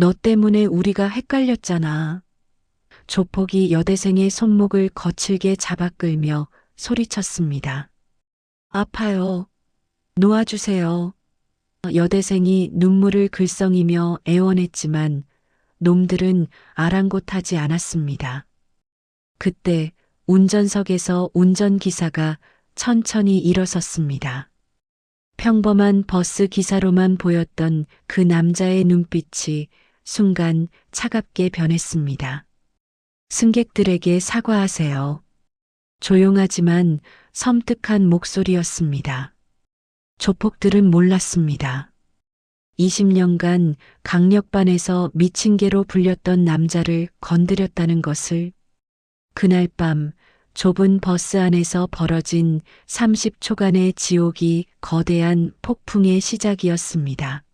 너 때문에 우리가 헷갈렸잖아. 조폭이 여대생의 손목을 거칠게 잡아 끌며 소리쳤습니다. 아파요. 놓아주세요. 여대생이 눈물을 글썽이며 애원했지만 놈들은 아랑곳하지 않았습니다. 그때 운전석에서 운전기사가 천천히 일어섰습니다. 평범한 버스 기사로만 보였던 그 남자의 눈빛이 순간 차갑게 변했습니다. 승객들에게 사과하세요. 조용하지만 섬뜩한 목소리였습니다. 조폭들은 몰랐습니다. 20년간 강력반에서 미친 개로 불렸던 남자를 건드렸다는 것을. 그날 밤 좁은 버스 안에서 벌어진 30초간의 지옥이 거대한 폭풍의 시작이었습니다.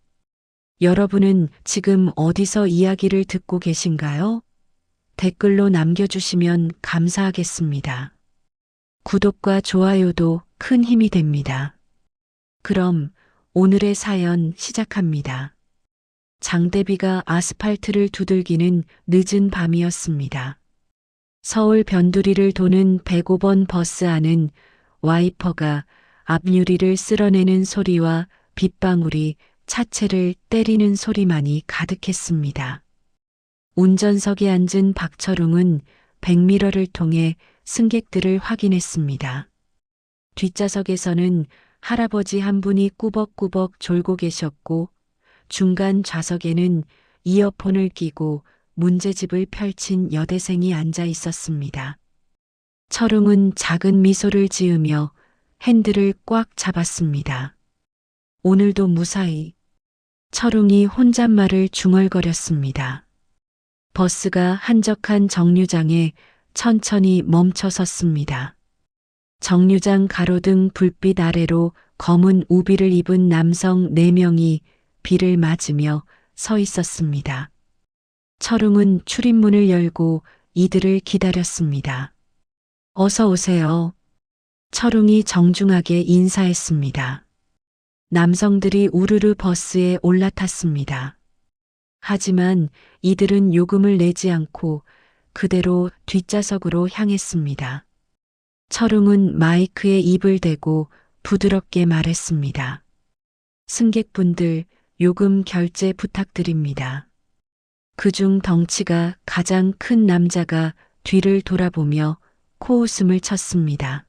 여러분은 지금 어디서 이야기를 듣고 계신가요? 댓글로 남겨주시면 감사하겠습니다. 구독과 좋아요도 큰 힘이 됩니다. 그럼 오늘의 사연 시작합니다. 장대비가 아스팔트를 두들기는 늦은 밤이었습니다. 서울 변두리를 도는 105번 버스 안은 와이퍼가 앞유리를 쓸어내는 소리와 빗방울이 차체를 때리는 소리만이 가득했습니다. 운전석에 앉은 박철웅은 백미러를 통해 승객들을 확인했습니다. 뒷좌석에서는 할아버지 한 분이 꾸벅꾸벅 졸고 계셨고 중간 좌석에는 이어폰을 끼고 문제집을 펼친 여대생이 앉아 있었습니다. 철웅은 작은 미소를 지으며 핸들을 꽉 잡았습니다. 오늘도 무사히. 철웅이 혼잣말을 중얼거렸습니다. 버스가 한적한 정류장에 천천히 멈춰 섰습니다. 정류장 가로등 불빛 아래로 검은 우비를 입은 남성 4명이 비를 맞으며 서 있었습니다. 철웅은 출입문을 열고 이들을 기다렸습니다. 어서 오세요. 철웅이 정중하게 인사했습니다. 남성들이 우르르 버스에 올라탔습니다. 하지만 이들은 요금을 내지 않고 그대로 뒷좌석으로 향했습니다. 철웅은 마이크에 입을 대고 부드럽게 말했습니다. 승객분들, 요금 결제 부탁드립니다. 그중 덩치가 가장 큰 남자가 뒤를 돌아보며 코웃음을 쳤습니다.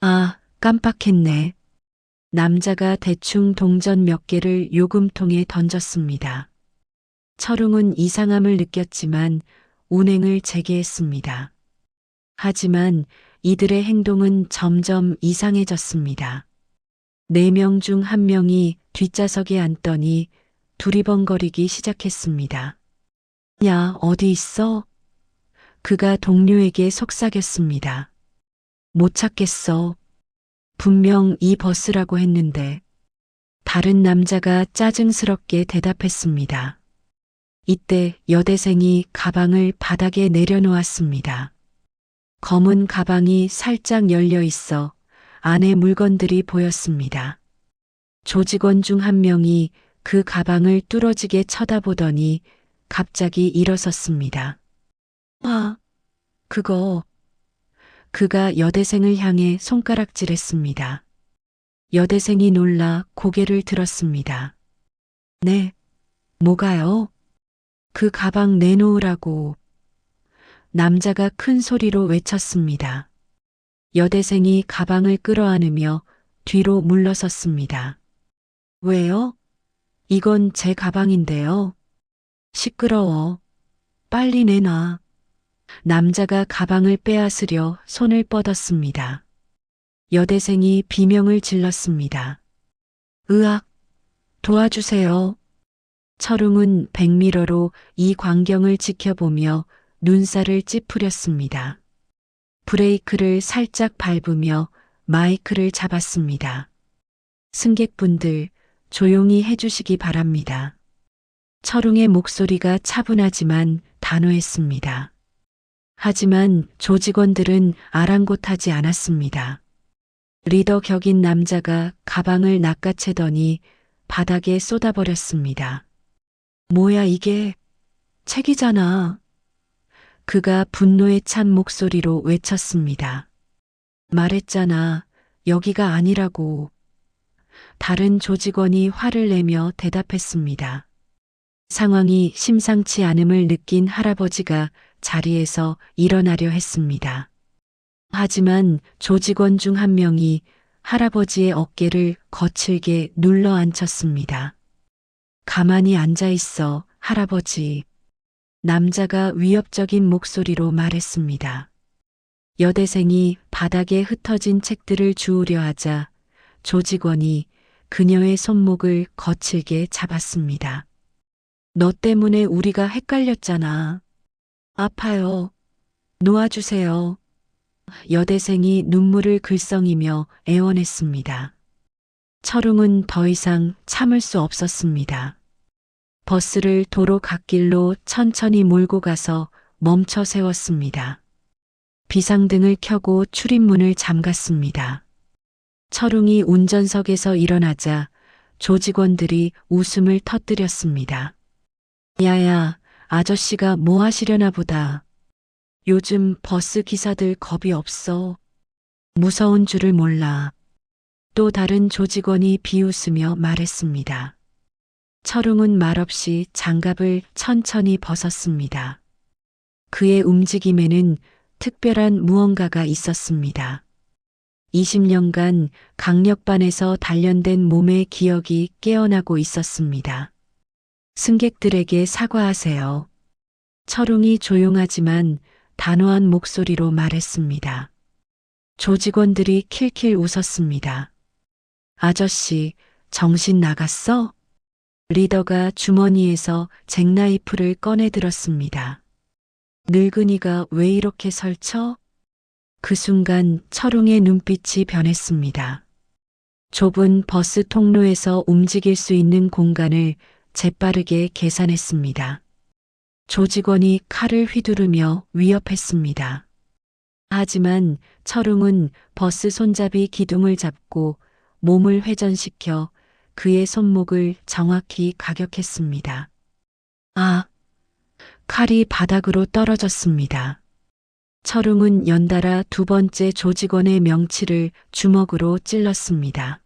아, 깜빡했네. 남자가 대충 동전 몇 개를 요금통에 던졌습니다. 철웅은 이상함을 느꼈지만 운행을 재개했습니다. 하지만 이들의 행동은 점점 이상해졌습니다. 4명 중 1명이 뒷좌석에 앉더니 두리번거리기 시작했습니다. 야, 어디 있어? 그가 동료에게 속삭였습니다. 못 찾겠어. 분명 이 버스라고 했는데. 다른 남자가 짜증스럽게 대답했습니다. 이때 여대생이 가방을 바닥에 내려놓았습니다. 검은 가방이 살짝 열려 있어 안에 물건들이 보였습니다. 조직원 중 1명이 그 가방을 뚫어지게 쳐다보더니 갑자기 일어섰습니다. 아, 그거. 그가 여대생을 향해 손가락질했습니다. 여대생이 놀라 고개를 들었습니다. 네, 뭐가요? 그 가방 내놓으라고. 남자가 큰 소리로 외쳤습니다. 여대생이 가방을 끌어안으며 뒤로 물러섰습니다. 왜요? 이건 제 가방인데요. 시끄러워. 빨리 내놔. 남자가 가방을 빼앗으려 손을 뻗었습니다. 여대생이 비명을 질렀습니다. 으악! 도와주세요. 철웅은 백미러로 이 광경을 지켜보며 눈살을 찌푸렸습니다. 브레이크를 살짝 밟으며 마이크를 잡았습니다. 승객분들, 조용히 해주시기 바랍니다. 철웅의 목소리가 차분하지만 단호했습니다. 하지만 조직원들은 아랑곳하지 않았습니다. 리더 격인 남자가 가방을 낚아채더니 바닥에 쏟아버렸습니다. 뭐야 이게? 책이잖아. 그가 분노에 찬 목소리로 외쳤습니다. 말했잖아. 여기가 아니라고. 다른 조직원이 화를 내며 대답했습니다. 상황이 심상치 않음을 느낀 할아버지가 자리에서 일어나려 했습니다. 하지만 조직원 중 한 명이 할아버지의 어깨를 거칠게 눌러 앉혔습니다. 가만히 앉아 있어, 할아버지. 남자가 위협적인 목소리로 말했습니다. 여대생이 바닥에 흩어진 책들을 주우려 하자 조직원이 그녀의 손목을 거칠게 잡았습니다. 너 때문에 우리가 헷갈렸잖아. 아파요. 놓아주세요. 여대생이 눈물을 글썽이며 애원했습니다. 철웅은 더 이상 참을 수 없었습니다. 버스를 도로 갓길로 천천히 몰고 가서 멈춰 세웠습니다. 비상등을 켜고 출입문을 잠갔습니다. 철웅이 운전석에서 일어나자 조직원들이 웃음을 터뜨렸습니다. 야야, 아저씨가 뭐 하시려나 보다. 요즘 버스 기사들 겁이 없어. 무서운 줄을 몰라. 또 다른 조직원이 비웃으며 말했습니다. 철웅은 말없이 장갑을 천천히 벗었습니다. 그의 움직임에는 특별한 무언가가 있었습니다. 20년간 강력반에서 단련된 몸의 기억이 깨어나고 있었습니다. 승객들에게 사과하세요. 철웅이 조용하지만 단호한 목소리로 말했습니다. 조직원들이 킬킬 웃었습니다. 아저씨, 정신 나갔어? 리더가 주머니에서 잭나이프를 꺼내 들었습니다. 늙은이가 왜 이렇게 설쳐? 그 순간 철웅의 눈빛이 변했습니다. 좁은 버스 통로에서 움직일 수 있는 공간을 재빠르게 계산했습니다. 조직원이 칼을 휘두르며 위협했습니다. 하지만 철웅은 버스 손잡이 기둥을 잡고 몸을 회전시켜 그의 손목을 정확히 가격했습니다. 아! 칼이 바닥으로 떨어졌습니다. 철웅은 연달아 두 번째 조직원의 명치를 주먹으로 찔렀습니다.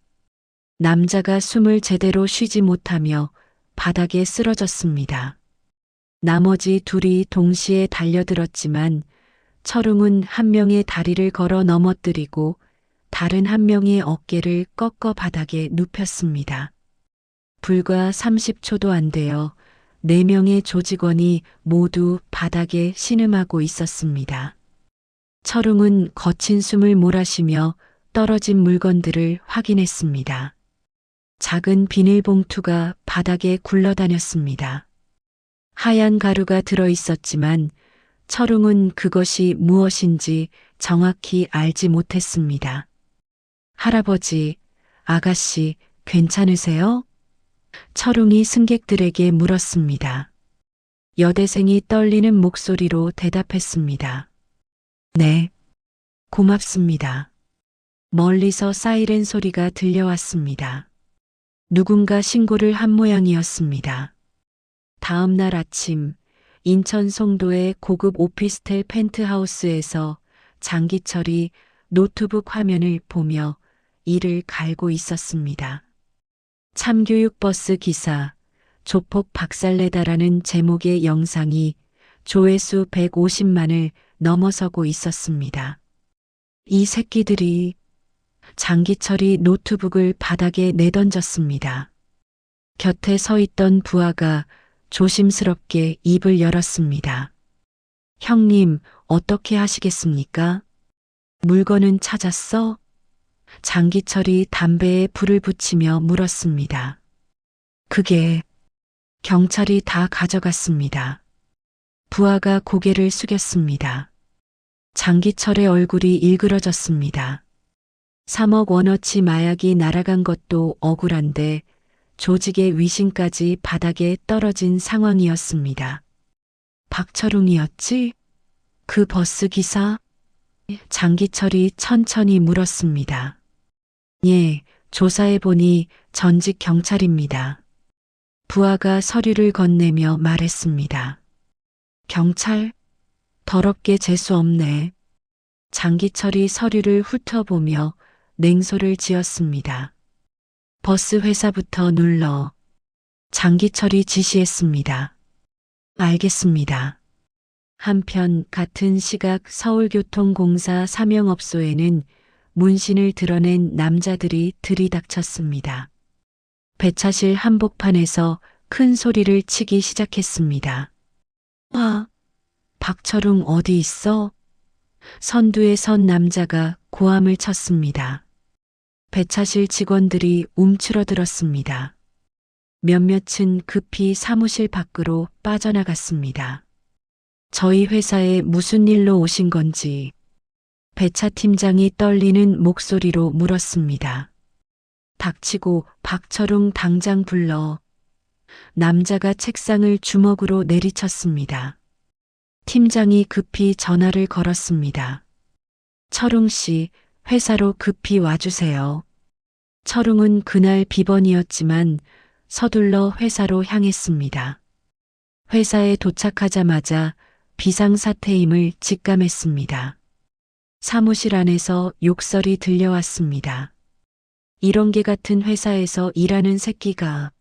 남자가 숨을 제대로 쉬지 못하며 바닥에 쓰러졌습니다. 나머지 둘이 동시에 달려들었지만 철웅은 한 명의 다리를 걸어 넘어뜨리고 다른 한 명의 어깨를 꺾어 바닥에 눕혔습니다. 불과 30초도 안 되어 4명의 조직원이 모두 바닥에 신음하고 있었습니다. 철웅은 거친 숨을 몰아쉬며 떨어진 물건들을 확인했습니다. 작은 비닐봉투가 바닥에 굴러다녔습니다. 하얀 가루가 들어 있었지만 철웅은 그것이 무엇인지 정확히 알지 못했습니다. 할아버지, 아가씨, 괜찮으세요? 철웅이 승객들에게 물었습니다. 여대생이 떨리는 목소리로 대답했습니다. 네, 고맙습니다. 멀리서 사이렌 소리가 들려왔습니다. 누군가 신고를 한 모양이었습니다. 다음 날 아침, 인천 송도의 고급 오피스텔 펜트하우스에서 장기철이 노트북 화면을 보며 이를 갈고 있었습니다. 참교육 버스 기사, 조폭 박살내다라는 제목의 영상이 조회수 150만을 넘어서고 있었습니다. 이 새끼들이 장기철이 노트북을 바닥에 내던졌습니다. 곁에 서 있던 부하가 조심스럽게 입을 열었습니다. 형님, 어떻게 하시겠습니까? 물건은 찾았어? 장기철이 담배에 불을 붙이며 물었습니다. 그게 경찰이 다 가져갔습니다. 부하가 고개를 숙였습니다. 장기철의 얼굴이 일그러졌습니다. 3억 원어치 마약이 날아간 것도 억울한데 조직의 위신까지 바닥에 떨어진 상황이었습니다. 박철웅이었지? 그 버스 기사? 장기철이 천천히 물었습니다. 예, 조사해보니 전직 경찰입니다. 부하가 서류를 건네며 말했습니다. 경찰? 더럽게 재수 없네. 장기철이 서류를 훑어보며 냉소를 지었습니다. 버스 회사부터 눌러. 장기철이 지시했습니다. 알겠습니다. 한편 같은 시각 서울교통공사 사명업소에는 문신을 드러낸 남자들이 들이닥쳤습니다. 배차실 한복판에서 큰 소리를 치기 시작했습니다. 와, 박철웅 어디 있어? 선두에 선 남자가 고함을 쳤습니다. 배차실 직원들이 움츠러들었습니다. 몇몇은 급히 사무실 밖으로 빠져나갔습니다. 저희 회사에 무슨 일로 오신 건지 배차 팀장이 떨리는 목소리로 물었습니다. 닥치고 박철웅 당장 불러. 남자가 책상을 주먹으로 내리쳤습니다. 팀장이 급히 전화를 걸었습니다. 철웅 씨, 회사로 급히 와주세요. 철웅은 그날 비번이었지만 서둘러 회사로 향했습니다. 회사에 도착하자마자 비상사태임을 직감했습니다. 사무실 안에서 욕설이 들려왔습니다. 이런 개 같은 회사에서 일하는 새끼가.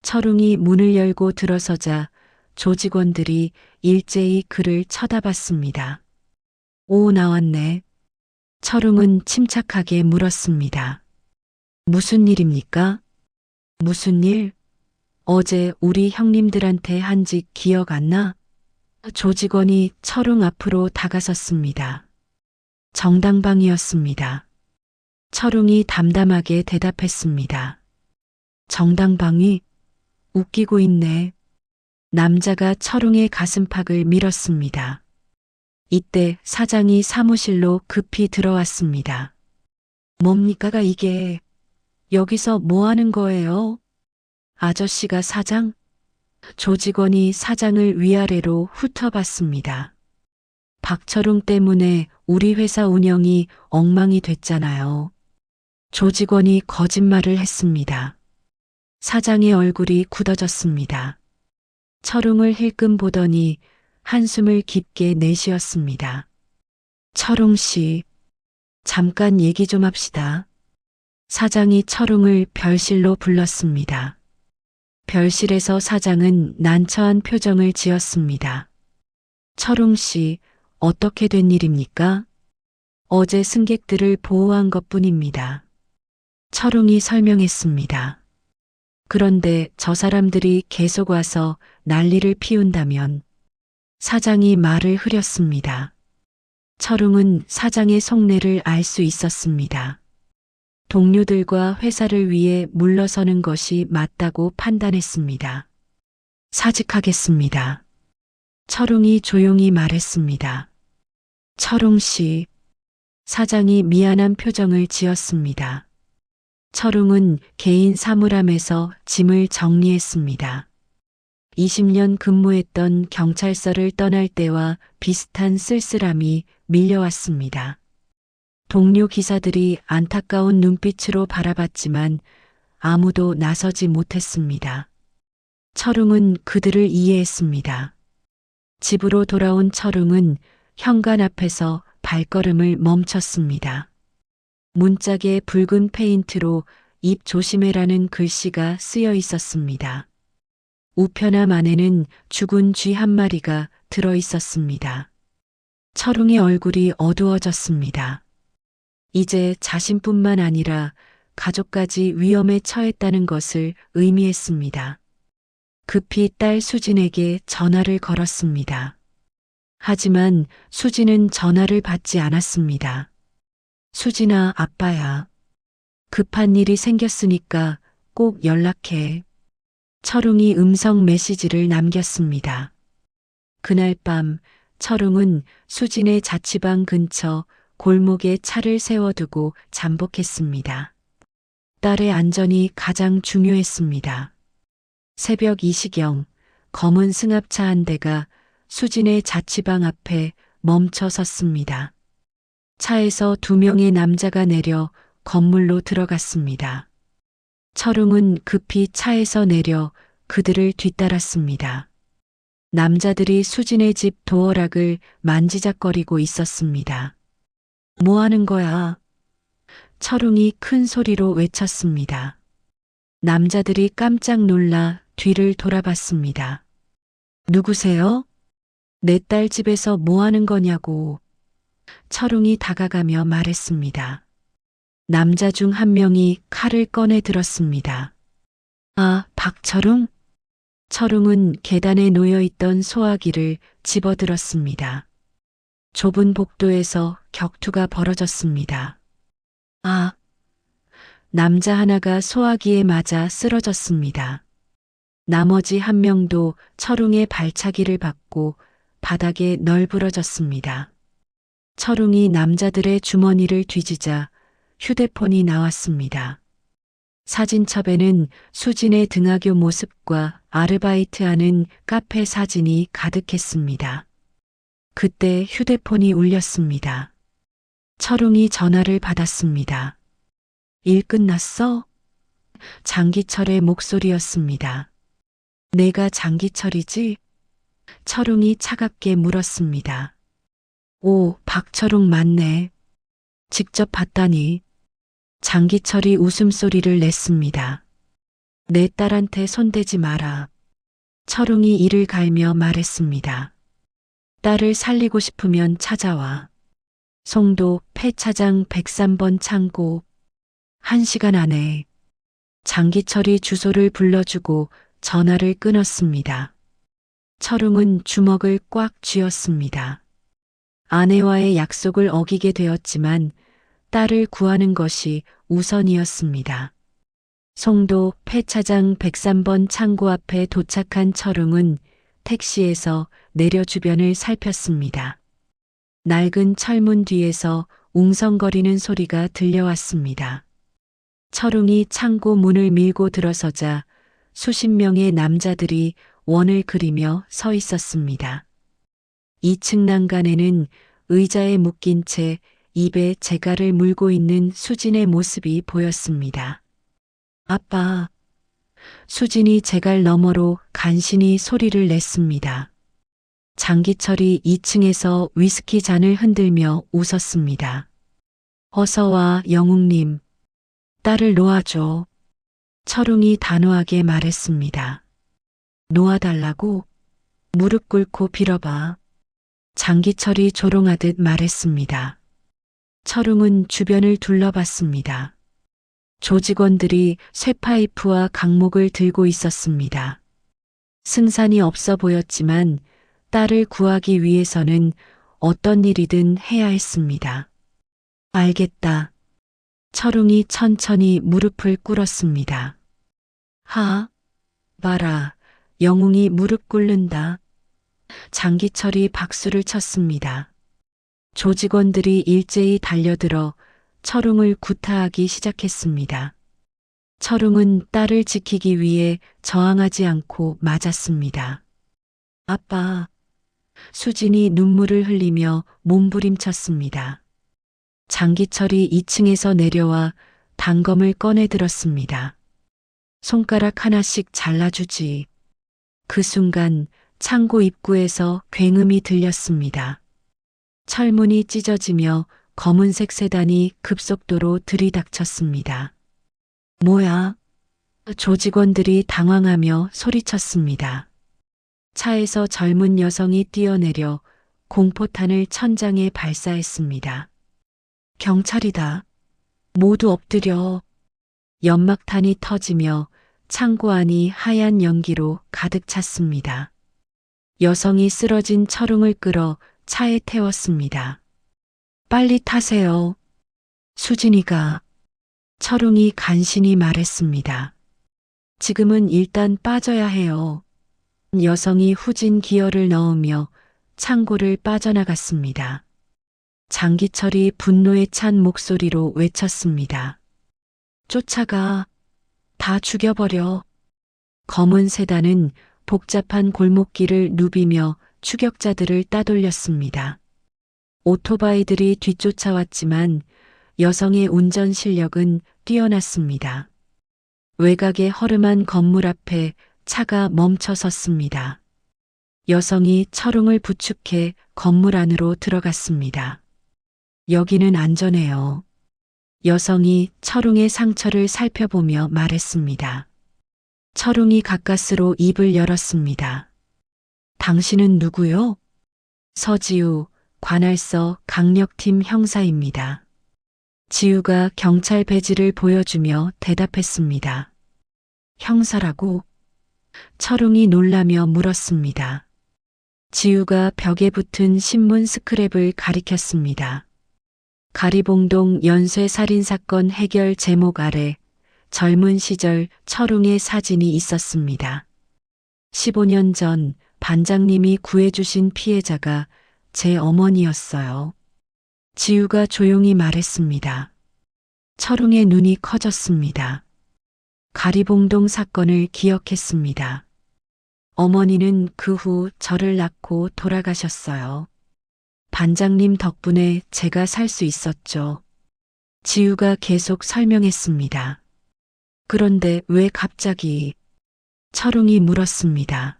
철웅이 문을 열고 들어서자 조직원들이 일제히 그를 쳐다봤습니다. 오, 나왔네. 철웅은 침착하게 물었습니다. 무슨 일입니까? 무슨 일? 어제 우리 형님들한테 한 짓 기억 안 나? 조직원이 철웅 앞으로 다가섰습니다. 정당방위였습니다. 철웅이 담담하게 대답했습니다. 정당방위? 웃기고 있네. 남자가 철웅의 가슴팍을 밀었습니다. 이때 사장이 사무실로 급히 들어왔습니다. 뭡니까 이게? 여기서 뭐 하는 거예요? 아저씨가 사장? 조직원이 사장을 위아래로 훑어봤습니다. 박철웅 때문에 우리 회사 운영이 엉망이 됐잖아요. 조직원이 거짓말을 했습니다. 사장의 얼굴이 굳어졌습니다. 철웅을 힐끔 보더니 한숨을 깊게 내쉬었습니다. 철웅 씨, 잠깐 얘기 좀 합시다. 사장이 철웅을 별실로 불렀습니다. 별실에서 사장은 난처한 표정을 지었습니다. 철웅 씨, 어떻게 된 일입니까? 어제 승객들을 보호한 것뿐입니다. 철웅이 설명했습니다. 그런데 저 사람들이 계속 와서 난리를 피운다면. 사장이 말을 흐렸습니다. 철웅은 사장의 속내를 알 수 있었습니다. 동료들과 회사를 위해 물러서는 것이 맞다고 판단했습니다. 사직하겠습니다. 철웅이 조용히 말했습니다. 철웅 씨. 사장이 미안한 표정을 지었습니다. 철웅은 개인 사물함에서 짐을 정리했습니다. 20년 근무했던 경찰서를 떠날 때와 비슷한 쓸쓸함이 밀려왔습니다. 동료 기사들이 안타까운 눈빛으로 바라봤지만 아무도 나서지 못했습니다. 철웅은 그들을 이해했습니다. 집으로 돌아온 철웅은 현관 앞에서 발걸음을 멈췄습니다. 문짝에 붉은 페인트로 입 조심해라는 글씨가 쓰여 있었습니다. 우편함 안에는 죽은 쥐 한 마리가 들어 있었습니다. 철웅의 얼굴이 어두워졌습니다. 이제 자신뿐만 아니라 가족까지 위험에 처했다는 것을 의미했습니다. 급히 딸 수진에게 전화를 걸었습니다. 하지만 수진은 전화를 받지 않았습니다. 수진아, 아빠야. 급한 일이 생겼으니까 꼭 연락해. 철웅이 음성 메시지를 남겼습니다. 그날 밤 철웅은 수진의 자취방 근처 골목에 차를 세워두고 잠복했습니다. 딸의 안전이 가장 중요했습니다. 새벽 2시경 검은 승합차 한 대가 수진의 자취방 앞에 멈춰 섰습니다. 차에서 2명의 남자가 내려 건물로 들어갔습니다. 철웅은 급히 차에서 내려 그들을 뒤따랐습니다. 남자들이 수진의 집 도어락을 만지작거리고 있었습니다. 뭐 하는 거야? 철웅이 큰 소리로 외쳤습니다. 남자들이 깜짝 놀라 뒤를 돌아봤습니다. 누구세요? 내 딸 집에서 뭐 하는 거냐고. 철웅이 다가가며 말했습니다. 남자 중 한 명이 칼을 꺼내 들었습니다. 아, 박철웅? 철웅은 계단에 놓여있던 소화기를 집어들었습니다. 좁은 복도에서 격투가 벌어졌습니다. 아, 남자 하나가 소화기에 맞아 쓰러졌습니다. 나머지 한 명도 철웅의 발차기를 받고 바닥에 널브러졌습니다. 철웅이 남자들의 주머니를 뒤지자 휴대폰이 나왔습니다. 사진첩에는 수진의 등하교 모습과 아르바이트하는 카페 사진이 가득했습니다. 그때 휴대폰이 울렸습니다. 철웅이 전화를 받았습니다. 일 끝났어? 장기철의 목소리였습니다. 내가 장기철이지? 철웅이 차갑게 물었습니다. 오, 박철웅 맞네. 직접 봤다니. 장기철이 웃음소리를 냈습니다. 내 딸한테 손대지 마라. 철웅이 이를 갈며 말했습니다. 딸을 살리고 싶으면 찾아와. 송도 폐차장 103번 창고. 1시간 안에. 장기철이 주소를 불러주고 전화를 끊었습니다. 철웅은 주먹을 꽉 쥐었습니다. 아내와의 약속을 어기게 되었지만 딸을 구하는 것이 우선이었습니다. 송도 폐차장 103번 창고 앞에 도착한 철웅은 택시에서 내려 주변을 살폈습니다. 낡은 철문 뒤에서 웅성거리는 소리가 들려왔습니다. 철웅이 창고 문을 밀고 들어서자 수십 명의 남자들이 원을 그리며 서 있었습니다. 2층 난간에는 의자에 묶인 채 입에 재갈을 물고 있는 수진의 모습이 보였습니다. 아빠. 수진이 재갈 너머로 간신히 소리를 냈습니다. 장기철이 2층에서 위스키 잔을 흔들며 웃었습니다. 어서 와, 영웅님. 딸을 놓아줘. 철웅이 단호하게 말했습니다. 놓아달라고? 무릎 꿇고 빌어봐. 장기철이 조롱하듯 말했습니다. 철웅은 주변을 둘러봤습니다. 조직원들이 쇠파이프와 강목을 들고 있었습니다. 승산이 없어 보였지만 딸을 구하기 위해서는 어떤 일이든 해야 했습니다. 알겠다. 철웅이 천천히 무릎을 꿇었습니다. 하, 봐라, 영웅이 무릎 꿇는다. 장기철이 박수를 쳤습니다. 조직원들이 일제히 달려들어 철웅을 구타하기 시작했습니다. 철웅은 딸을 지키기 위해 저항하지 않고 맞았습니다. 아빠. 수진이 눈물을 흘리며 몸부림쳤습니다. 장기철이 2층에서 내려와 단검을 꺼내 들었습니다. 손가락 하나씩 잘라주지. 그 순간 창고 입구에서 굉음이 들렸습니다. 철문이 찢어지며 검은색 세단이 급속도로 들이닥쳤습니다. 뭐야? 조직원들이 당황하며 소리쳤습니다. 차에서 젊은 여성이 뛰어내려 공포탄을 천장에 발사했습니다. 경찰이다. 모두 엎드려. 연막탄이 터지며 창고 안이 하얀 연기로 가득 찼습니다. 여성이 쓰러진 철웅을 끌어 차에 태웠습니다. 빨리 타세요. 수진이가. 철웅이 간신히 말했습니다. 지금은 일단 빠져야 해요. 여성이 후진 기어를 넣으며 창고를 빠져나갔습니다. 장기철이 분노에 찬 목소리로 외쳤습니다. 쫓아가. 다 죽여버려. 검은 세단은 복잡한 골목길을 누비며 추격자들을 따돌렸습니다. 오토바이들이 뒤쫓아왔지만 여성의 운전 실력은 뛰어났습니다. 외곽의 허름한 건물 앞에 차가 멈춰 섰습니다. 여성이 철웅을 부축해 건물 안으로 들어갔습니다. 여기는 안전해요. 여성이 철웅의 상처를 살펴보며 말했습니다. 철웅이 가까스로 입을 열었습니다. 당신은 누구요? 서지우, 관할서 강력팀 형사입니다. 지우가 경찰 배지를 보여주며 대답했습니다. 형사라고? 철웅이 놀라며 물었습니다. 지우가 벽에 붙은 신문 스크랩을 가리켰습니다. 가리봉동 연쇄살인사건 해결 제목 아래 젊은 시절 철웅의 사진이 있었습니다. 15년 전 반장님이 구해주신 피해자가 제 어머니였어요. 지우가 조용히 말했습니다. 철웅의 눈이 커졌습니다. 가리봉동 사건을 기억했습니다. 어머니는 그 후 저를 낳고 돌아가셨어요. 반장님 덕분에 제가 살 수 있었죠. 지우가 계속 설명했습니다. 그런데 왜 갑자기? 철웅이 물었습니다.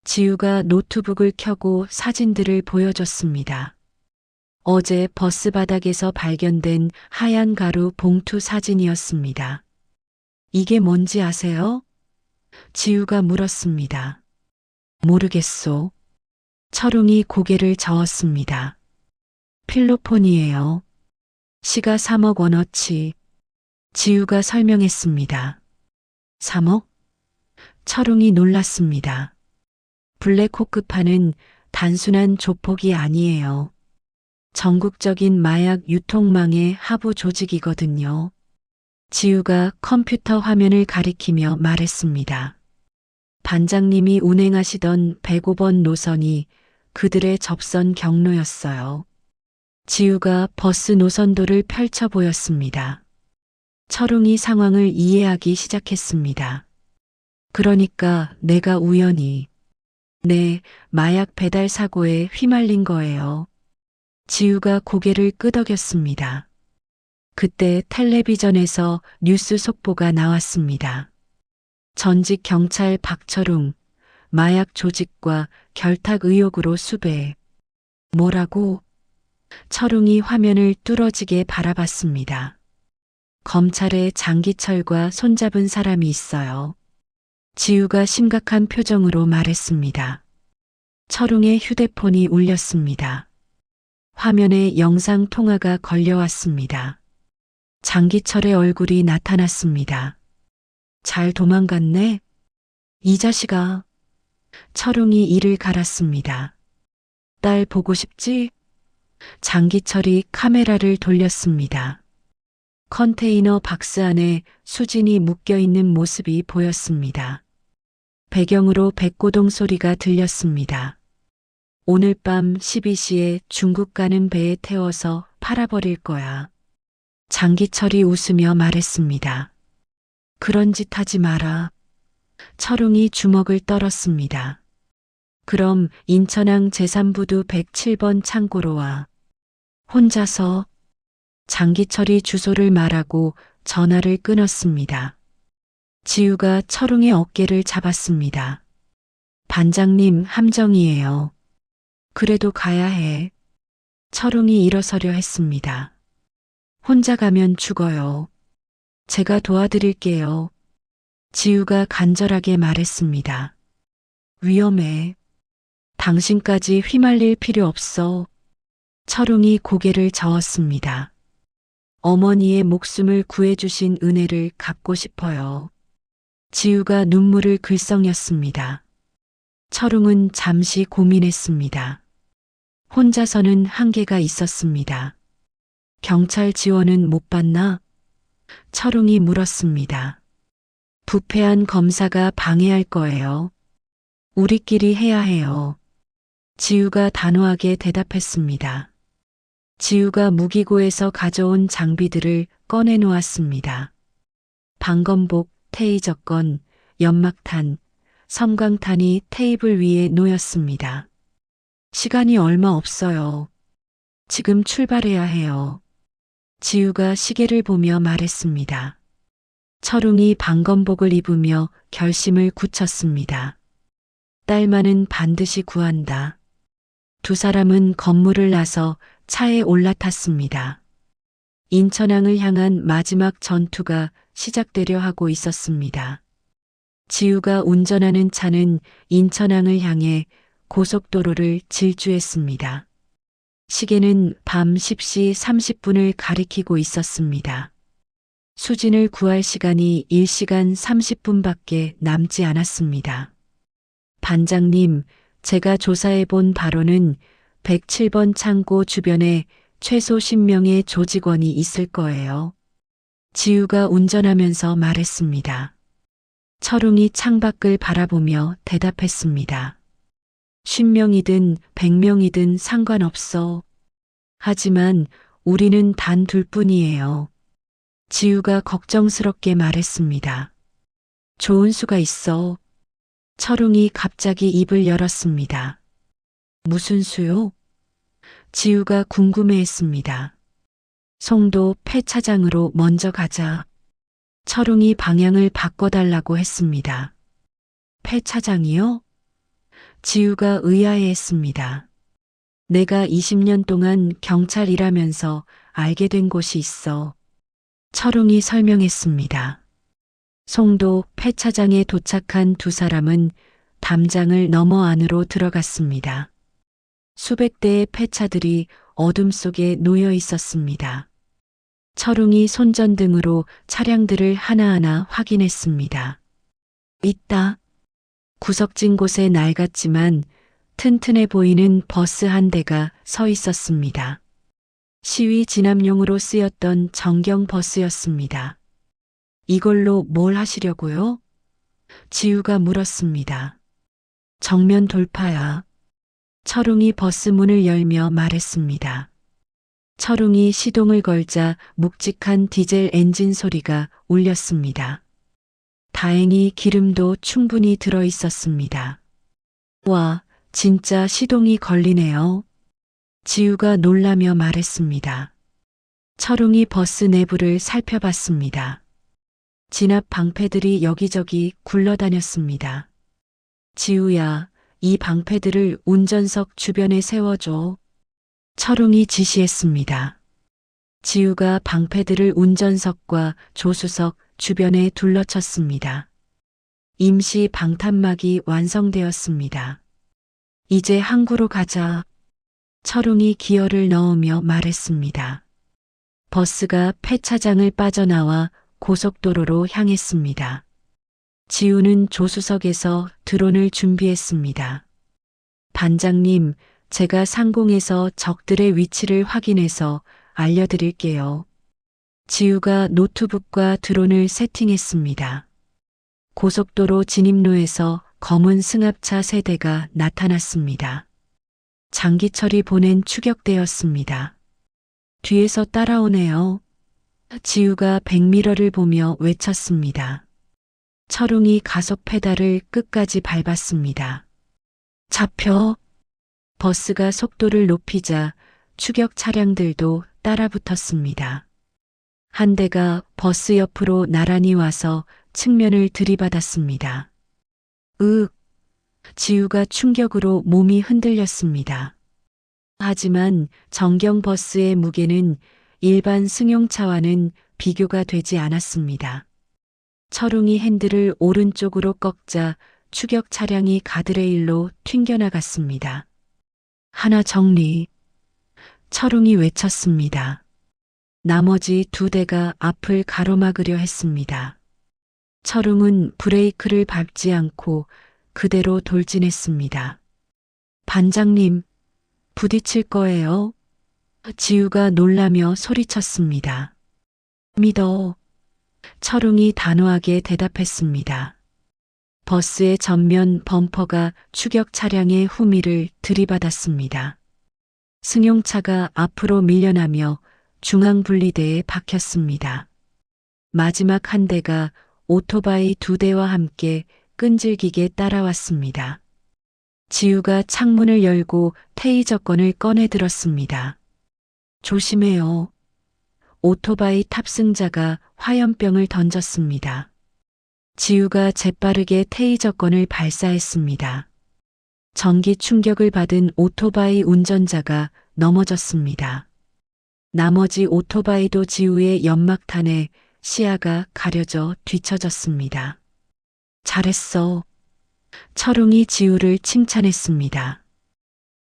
지우가 노트북을 켜고 사진들을 보여줬습니다. 어제 버스 바닥에서 발견된 하얀 가루 봉투 사진이었습니다. 이게 뭔지 아세요? 지우가 물었습니다. 모르겠소. 철웅이 고개를 저었습니다. 필로폰이에요. 시가 3억 원어치. 지우가 설명했습니다. 3억? 철웅이 놀랐습니다. 블랙호크파는 단순한 조폭이 아니에요. 전국적인 마약 유통망의 하부 조직이거든요. 지우가 컴퓨터 화면을 가리키며 말했습니다. 반장님이 운행하시던 105번 노선이 그들의 접선 경로였어요. 지우가 버스 노선도를 펼쳐 보였습니다. 철웅이 상황을 이해하기 시작했습니다. 그러니까 내가 우연히 마약 배달 사고에 휘말린 거예요. 지우가 고개를 끄덕였습니다. 그때 텔레비전에서 뉴스 속보가 나왔습니다. 전직 경찰 박철웅, 마약 조직과 결탁 의혹으로 수배. 뭐라고? 철웅이 화면을 뚫어지게 바라봤습니다. 검찰에 장기철과 손잡은 사람이 있어요. 지우가 심각한 표정으로 말했습니다. 철웅의 휴대폰이 울렸습니다. 화면에 영상 통화가 걸려왔습니다. 장기철의 얼굴이 나타났습니다. 잘 도망갔네? 이 자식아. 철웅이 이를 갈았습니다. 딸 보고 싶지? 장기철이 카메라를 돌렸습니다. 컨테이너 박스 안에 수진이 묶여있는 모습이 보였습니다. 배경으로 백고동 소리가 들렸습니다. 오늘 밤 12시에 중국 가는 배에 태워서 팔아버릴 거야. 장기철이 웃으며 말했습니다. 그런 짓 하지 마라. 철웅이 주먹을 떨었습니다. 그럼 인천항 제3부두 107번 창고로 와. 혼자서. 장기철이 주소를 말하고 전화를 끊었습니다. 지우가 철웅의 어깨를 잡았습니다. 반장님 함정이에요. 그래도 가야 해. 철웅이 일어서려 했습니다. 혼자 가면 죽어요. 제가 도와드릴게요. 지우가 간절하게 말했습니다. 위험해. 당신까지 휘말릴 필요 없어. 철웅이 고개를 저었습니다. 어머니의 목숨을 구해주신 은혜를 갚고 싶어요. 지우가 눈물을 글썽였습니다. 철웅은 잠시 고민했습니다. 혼자서는 한계가 있었습니다. 경찰 지원은 못 받나? 철웅이 물었습니다. 부패한 검사가 방해할 거예요. 우리끼리 해야 해요. 지우가 단호하게 대답했습니다. 지우가 무기고에서 가져온 장비들을 꺼내 놓았습니다. 방검복, 테이저건, 연막탄, 섬광탄이 테이블 위에 놓였습니다. 시간이 얼마 없어요. 지금 출발해야 해요. 지우가 시계를 보며 말했습니다. 철웅이 방검복을 입으며 결심을 굳혔습니다. 딸만은 반드시 구한다. 두 사람은 건물을 나서 차에 올라탔습니다. 인천항을 향한 마지막 전투가 시작되려 하고 있었습니다. 지우가 운전하는 차는 인천항을 향해 고속도로를 질주했습니다. 시계는 밤 10시 30분을 가리키고 있었습니다. 수진을 구할 시간이 1시간 30분밖에 남지 않았습니다. 반장님, 제가 조사해 본 바로는 107번 창고 주변에 최소 10명의 조직원이 있을 거예요. 지우가 운전하면서 말했습니다. 철웅이 창밖을 바라보며 대답했습니다. 10명이든 100명이든 상관없어. 하지만 우리는 단 둘뿐이에요. 지우가 걱정스럽게 말했습니다. 좋은 수가 있어. 철웅이 갑자기 입을 열었습니다. 무슨 수요? 지우가 궁금해했습니다. 송도 폐차장으로 먼저 가자. 철웅이 방향을 바꿔달라고 했습니다. 폐차장이요? 지우가 의아해했습니다. 내가 20년 동안 경찰 일하면서 알게 된 곳이 있어. 철웅이 설명했습니다. 송도 폐차장에 도착한 두 사람은 담장을 넘어 안으로 들어갔습니다. 수백 대의 폐차들이 어둠 속에 놓여 있었습니다. 철웅이 손전등으로 차량들을 하나하나 확인했습니다. 있다. 구석진 곳에 낡았지만 튼튼해 보이는 버스 한 대가 서 있었습니다. 시위 진압용으로 쓰였던 정경 버스였습니다. 이걸로 뭘 하시려고요? 지우가 물었습니다. 정면 돌파야. 철웅이 버스 문을 열며 말했습니다. 철웅이 시동을 걸자 묵직한 디젤 엔진 소리가 울렸습니다. 다행히 기름도 충분히 들어 있었습니다. 와, 진짜 시동이 걸리네요. 지우가 놀라며 말했습니다. 철웅이 버스 내부를 살펴봤습니다. 진압 방패들이 여기저기 굴러다녔습니다. 지우야, 이 방패들을 운전석 주변에 세워줘. 철웅이 지시했습니다. 지우가 방패들을 운전석과 조수석 주변에 둘러쳤습니다. 임시 방탄막이 완성되었습니다. 이제 항구로 가자. 철웅이 기어를 넣으며 말했습니다. 버스가 폐차장을 빠져나와 고속도로로 향했습니다. 지우는 조수석에서 드론을 준비했습니다. 반장님, 제가 상공에서 적들의 위치를 확인해서 알려드릴게요. 지우가 노트북과 드론을 세팅했습니다. 고속도로 진입로에서 검은 승합차 세 대가 나타났습니다. 장기철이 보낸 추격대였습니다. 뒤에서 따라오네요. 지우가 백미러를 보며 외쳤습니다. 철웅이 가속 페달을 끝까지 밟았습니다. 잡혀! 버스가 속도를 높이자 추격 차량들도 따라붙었습니다. 한 대가 버스 옆으로 나란히 와서 측면을 들이받았습니다. 지우가 충격으로 몸이 흔들렸습니다. 하지만 정경 버스의 무게는 일반 승용차와는 비교가 되지 않았습니다. 철웅이 핸들을 오른쪽으로 꺾자 추격 차량이 가드레일로 튕겨나갔습니다. 하나 정리. 철웅이 외쳤습니다. 나머지 두 대가 앞을 가로막으려 했습니다. 철웅은 브레이크를 밟지 않고 그대로 돌진했습니다. 반장님, 부딪힐 거예요. 지우가 놀라며 소리쳤습니다. 믿어. 철웅이 단호하게 대답했습니다. 버스의 전면 범퍼가 추격 차량의 후미를 들이받았습니다. 승용차가 앞으로 밀려나며 중앙분리대에 박혔습니다. 마지막 한 대가 오토바이 두 대와 함께 끈질기게 따라왔습니다. 지우가 창문을 열고 테이저건을 꺼내 들었습니다. 조심해요. 오토바이 탑승자가 화염병을 던졌습니다. 지우가 재빠르게 테이저건을 발사했습니다. 전기 충격을 받은 오토바이 운전자가 넘어졌습니다. 나머지 오토바이도 지우의 연막탄에 시야가 가려져 뒤처졌습니다. 잘했어. 철웅이 지우를 칭찬했습니다.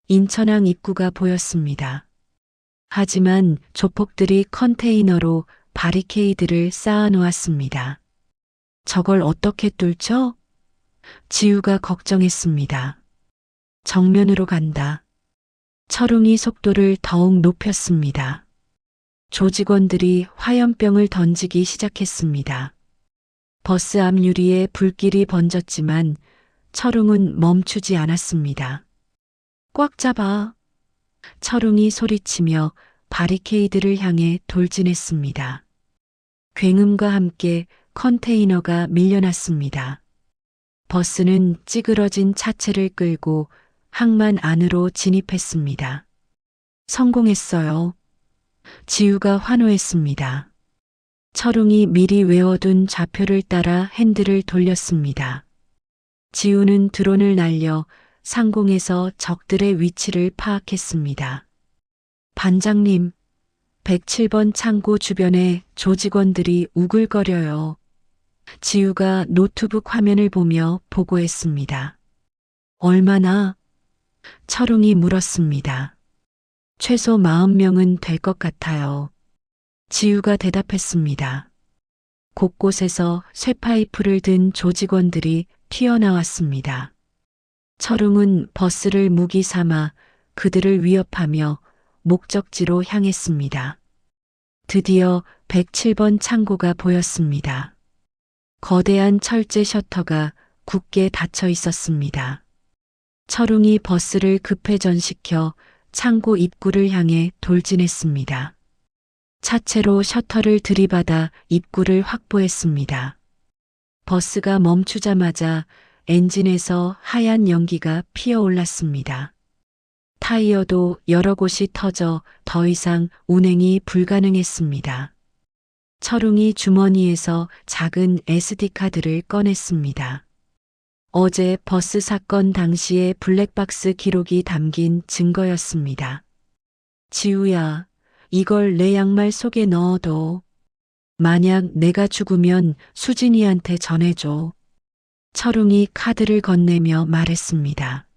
인천항 입구가 보였습니다. 하지만 조폭들이 컨테이너로 바리케이드를 쌓아놓았습니다. 저걸 어떻게 뚫죠? 지우가 걱정했습니다. 정면으로 간다. 철웅이 속도를 더욱 높였습니다. 조직원들이 화염병을 던지기 시작했습니다. 버스 앞 유리에 불길이 번졌지만 철웅은 멈추지 않았습니다. 꽉 잡아. 철웅이 소리치며 바리케이드를 향해 돌진했습니다. 굉음과 함께 컨테이너가 밀려났습니다. 버스는 찌그러진 차체를 끌고 항만 안으로 진입했습니다. 성공했어요. 지우가 환호했습니다. 철웅이 미리 외워둔 좌표를 따라 핸들을 돌렸습니다. 지우는 드론을 날려 상공에서 적들의 위치를 파악했습니다. 반장님, 107번 창고 주변에 조직원들이 우글거려요. 지우가 노트북 화면을 보며 보고했습니다. 얼마나? 철웅이 물었습니다. 최소 40명은 될 것 같아요. 지우가 대답했습니다. 곳곳에서 쇠파이프를 든 조직원들이 튀어나왔습니다. 철웅은 버스를 무기 삼아 그들을 위협하며 목적지로 향했습니다. 드디어 107번 창고가 보였습니다. 거대한 철제 셔터가 굳게 닫혀 있었습니다. 철웅이 버스를 급회전시켜 창고 입구를 향해 돌진했습니다. 차체로 셔터를 들이받아 입구를 확보했습니다. 버스가 멈추자마자 엔진에서 하얀 연기가 피어올랐습니다. 타이어도 여러 곳이 터져 더 이상 운행이 불가능했습니다. 철웅이 주머니에서 작은 SD카드를 꺼냈습니다. 어제 버스 사건 당시의 블랙박스 기록이 담긴 증거였습니다. 지우야, 이걸 내 양말 속에 넣어둬. 만약 내가 죽으면 수진이한테 전해줘. 철웅이 카드를 건네며 말했습니다.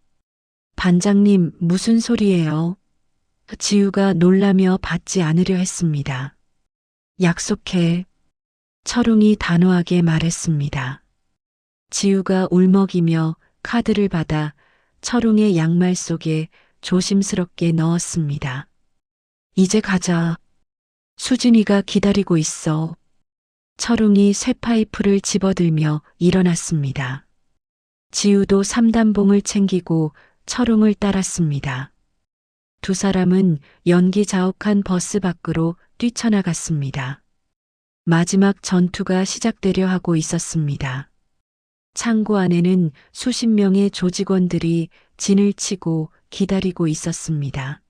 반장님, 무슨 소리예요? 지우가 놀라며 받지 않으려 했습니다. 약속해. 철웅이 단호하게 말했습니다. 지우가 울먹이며 카드를 받아 철웅의 양말 속에 조심스럽게 넣었습니다. 이제 가자. 수진이가 기다리고 있어. 철웅이 쇠파이프를 집어들며 일어났습니다. 지우도 삼단봉을 챙기고 철웅을 따랐습니다. 두 사람은 연기 자욱한 버스 밖으로 뛰쳐나갔습니다. 마지막 전투가 시작되려 하고 있었습니다. 창고 안에는 수십 명의 조직원들이 진을 치고 기다리고 있었습니다.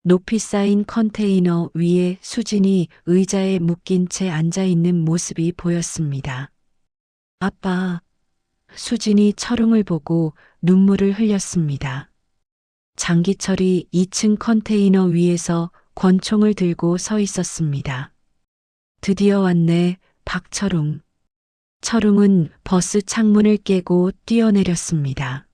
높이 쌓인 컨테이너 위에 수진이 의자에 묶인 채 앉아있는 모습이 보였습니다. 아빠. 수진이 철웅을 보고 눈물을 흘렸습니다. 장기철이 2층 컨테이너 위에서 권총을 들고 서 있었습니다. 드디어 왔네, 박철웅. 철웅은 버스 창문을 깨고 뛰어내렸습니다.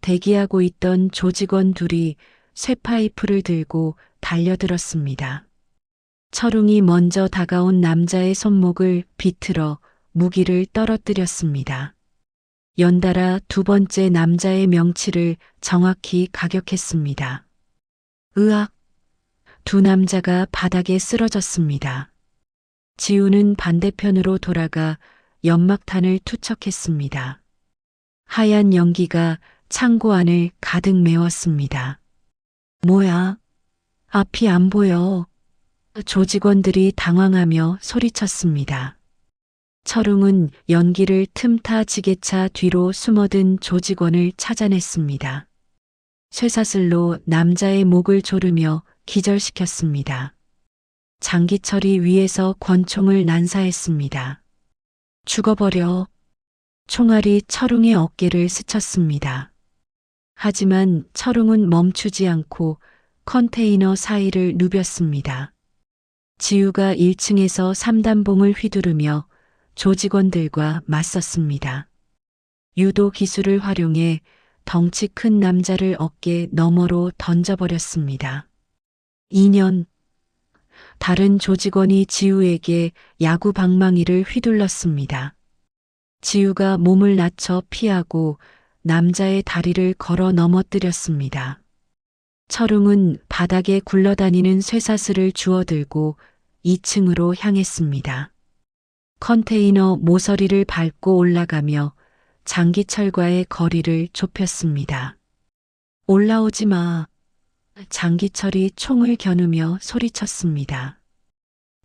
대기하고 있던 조직원 둘이 쇠파이프를 들고 달려들었습니다. 철웅이 먼저 다가온 남자의 손목을 비틀어 무기를 떨어뜨렸습니다. 연달아 두 번째 남자의 명치를 정확히 가격했습니다. 으악! 두 남자가 바닥에 쓰러졌습니다. 지우는 반대편으로 돌아가 연막탄을 투척했습니다. 하얀 연기가 창고 안을 가득 메웠습니다. 뭐야? 앞이 안 보여. 조직원들이 당황하며 소리쳤습니다. 철웅은 연기를 틈타 지게차 뒤로 숨어든 조직원을 찾아냈습니다. 쇠사슬로 남자의 목을 조르며 기절시켰습니다. 장기철이 위에서 권총을 난사했습니다. 죽어버려. 총알이 철웅의 어깨를 스쳤습니다. 하지만 철웅은 멈추지 않고 컨테이너 사이를 누볐습니다. 지우가 1층에서 3단봉을 휘두르며 조직원들과 맞섰습니다. 유도 기술을 활용해 덩치 큰 남자를 어깨 너머로 던져버렸습니다. 2년, 다른 조직원이 지우에게 야구 방망이를 휘둘렀습니다. 지우가 몸을 낮춰 피하고 남자의 다리를 걸어 넘어뜨렸습니다. 철웅은 바닥에 굴러다니는 쇠사슬을 주워들고 2층으로 향했습니다. 컨테이너 모서리를 밟고 올라가며 장기철과의 거리를 좁혔습니다. 올라오지 마. 장기철이 총을 겨누며 소리쳤습니다.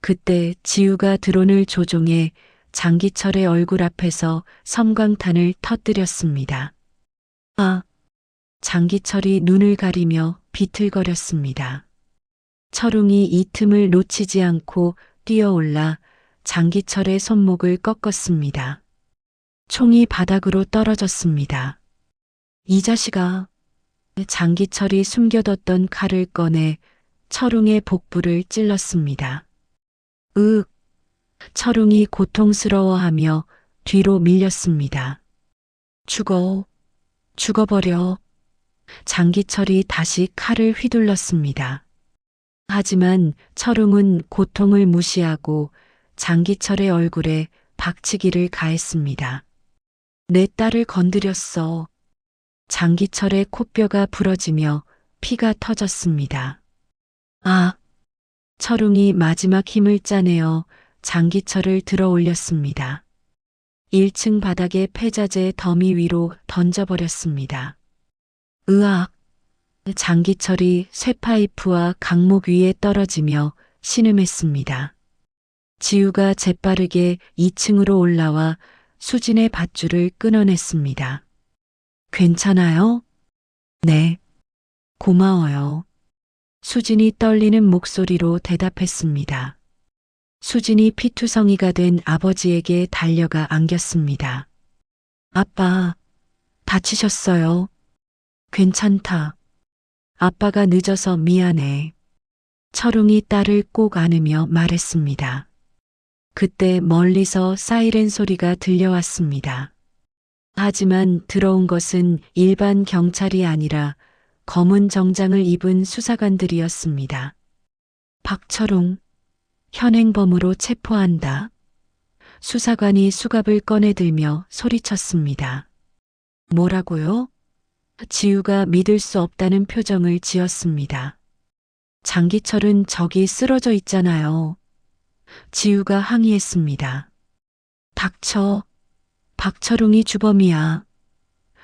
그때 지우가 드론을 조종해 장기철의 얼굴 앞에서 섬광탄을 터뜨렸습니다. 아! 장기철이 눈을 가리며 비틀거렸습니다. 철웅이 이 틈을 놓치지 않고 뛰어올라 장기철의 손목을 꺾었습니다. 총이 바닥으로 떨어졌습니다. 이 자식아! 장기철이 숨겨뒀던 칼을 꺼내 철웅의 복부를 찔렀습니다. 으윽! 철웅이 고통스러워하며 뒤로 밀렸습니다. 죽어버려. 장기철이 다시 칼을 휘둘렀습니다. 하지만 철웅은 고통을 무시하고 장기철의 얼굴에 박치기를 가했습니다. 내 딸을 건드렸어. 장기철의 코뼈가 부러지며 피가 터졌습니다. 아! 철웅이 마지막 힘을 짜내어 장기철을 들어 올렸습니다. 1층 바닥에 폐자재 더미 위로 던져버렸습니다. 으악! 장기철이 쇠파이프와 강목 위에 떨어지며 신음했습니다. 지우가 재빠르게 2층으로 올라와 수진의 밧줄을 끊어냈습니다. 괜찮아요? 네. 고마워요. 수진이 떨리는 목소리로 대답했습니다. 수진이 피투성이가 된 아버지에게 달려가 안겼습니다. 아빠, 다치셨어요? 괜찮다. 아빠가 늦어서 미안해. 철웅이 딸을 꼭 안으며 말했습니다. 그때 멀리서 사이렌 소리가 들려왔습니다. 하지만 들어온 것은 일반 경찰이 아니라 검은 정장을 입은 수사관들이었습니다. 박철웅, 현행범으로 체포한다. 수사관이 수갑을 꺼내들며 소리쳤습니다. 뭐라고요? 지우가 믿을 수 없다는 표정을 지었습니다. 장기철은 저기 쓰러져 있잖아요. 지우가 항의했습니다. 닥쳐. 박철웅이 주범이야.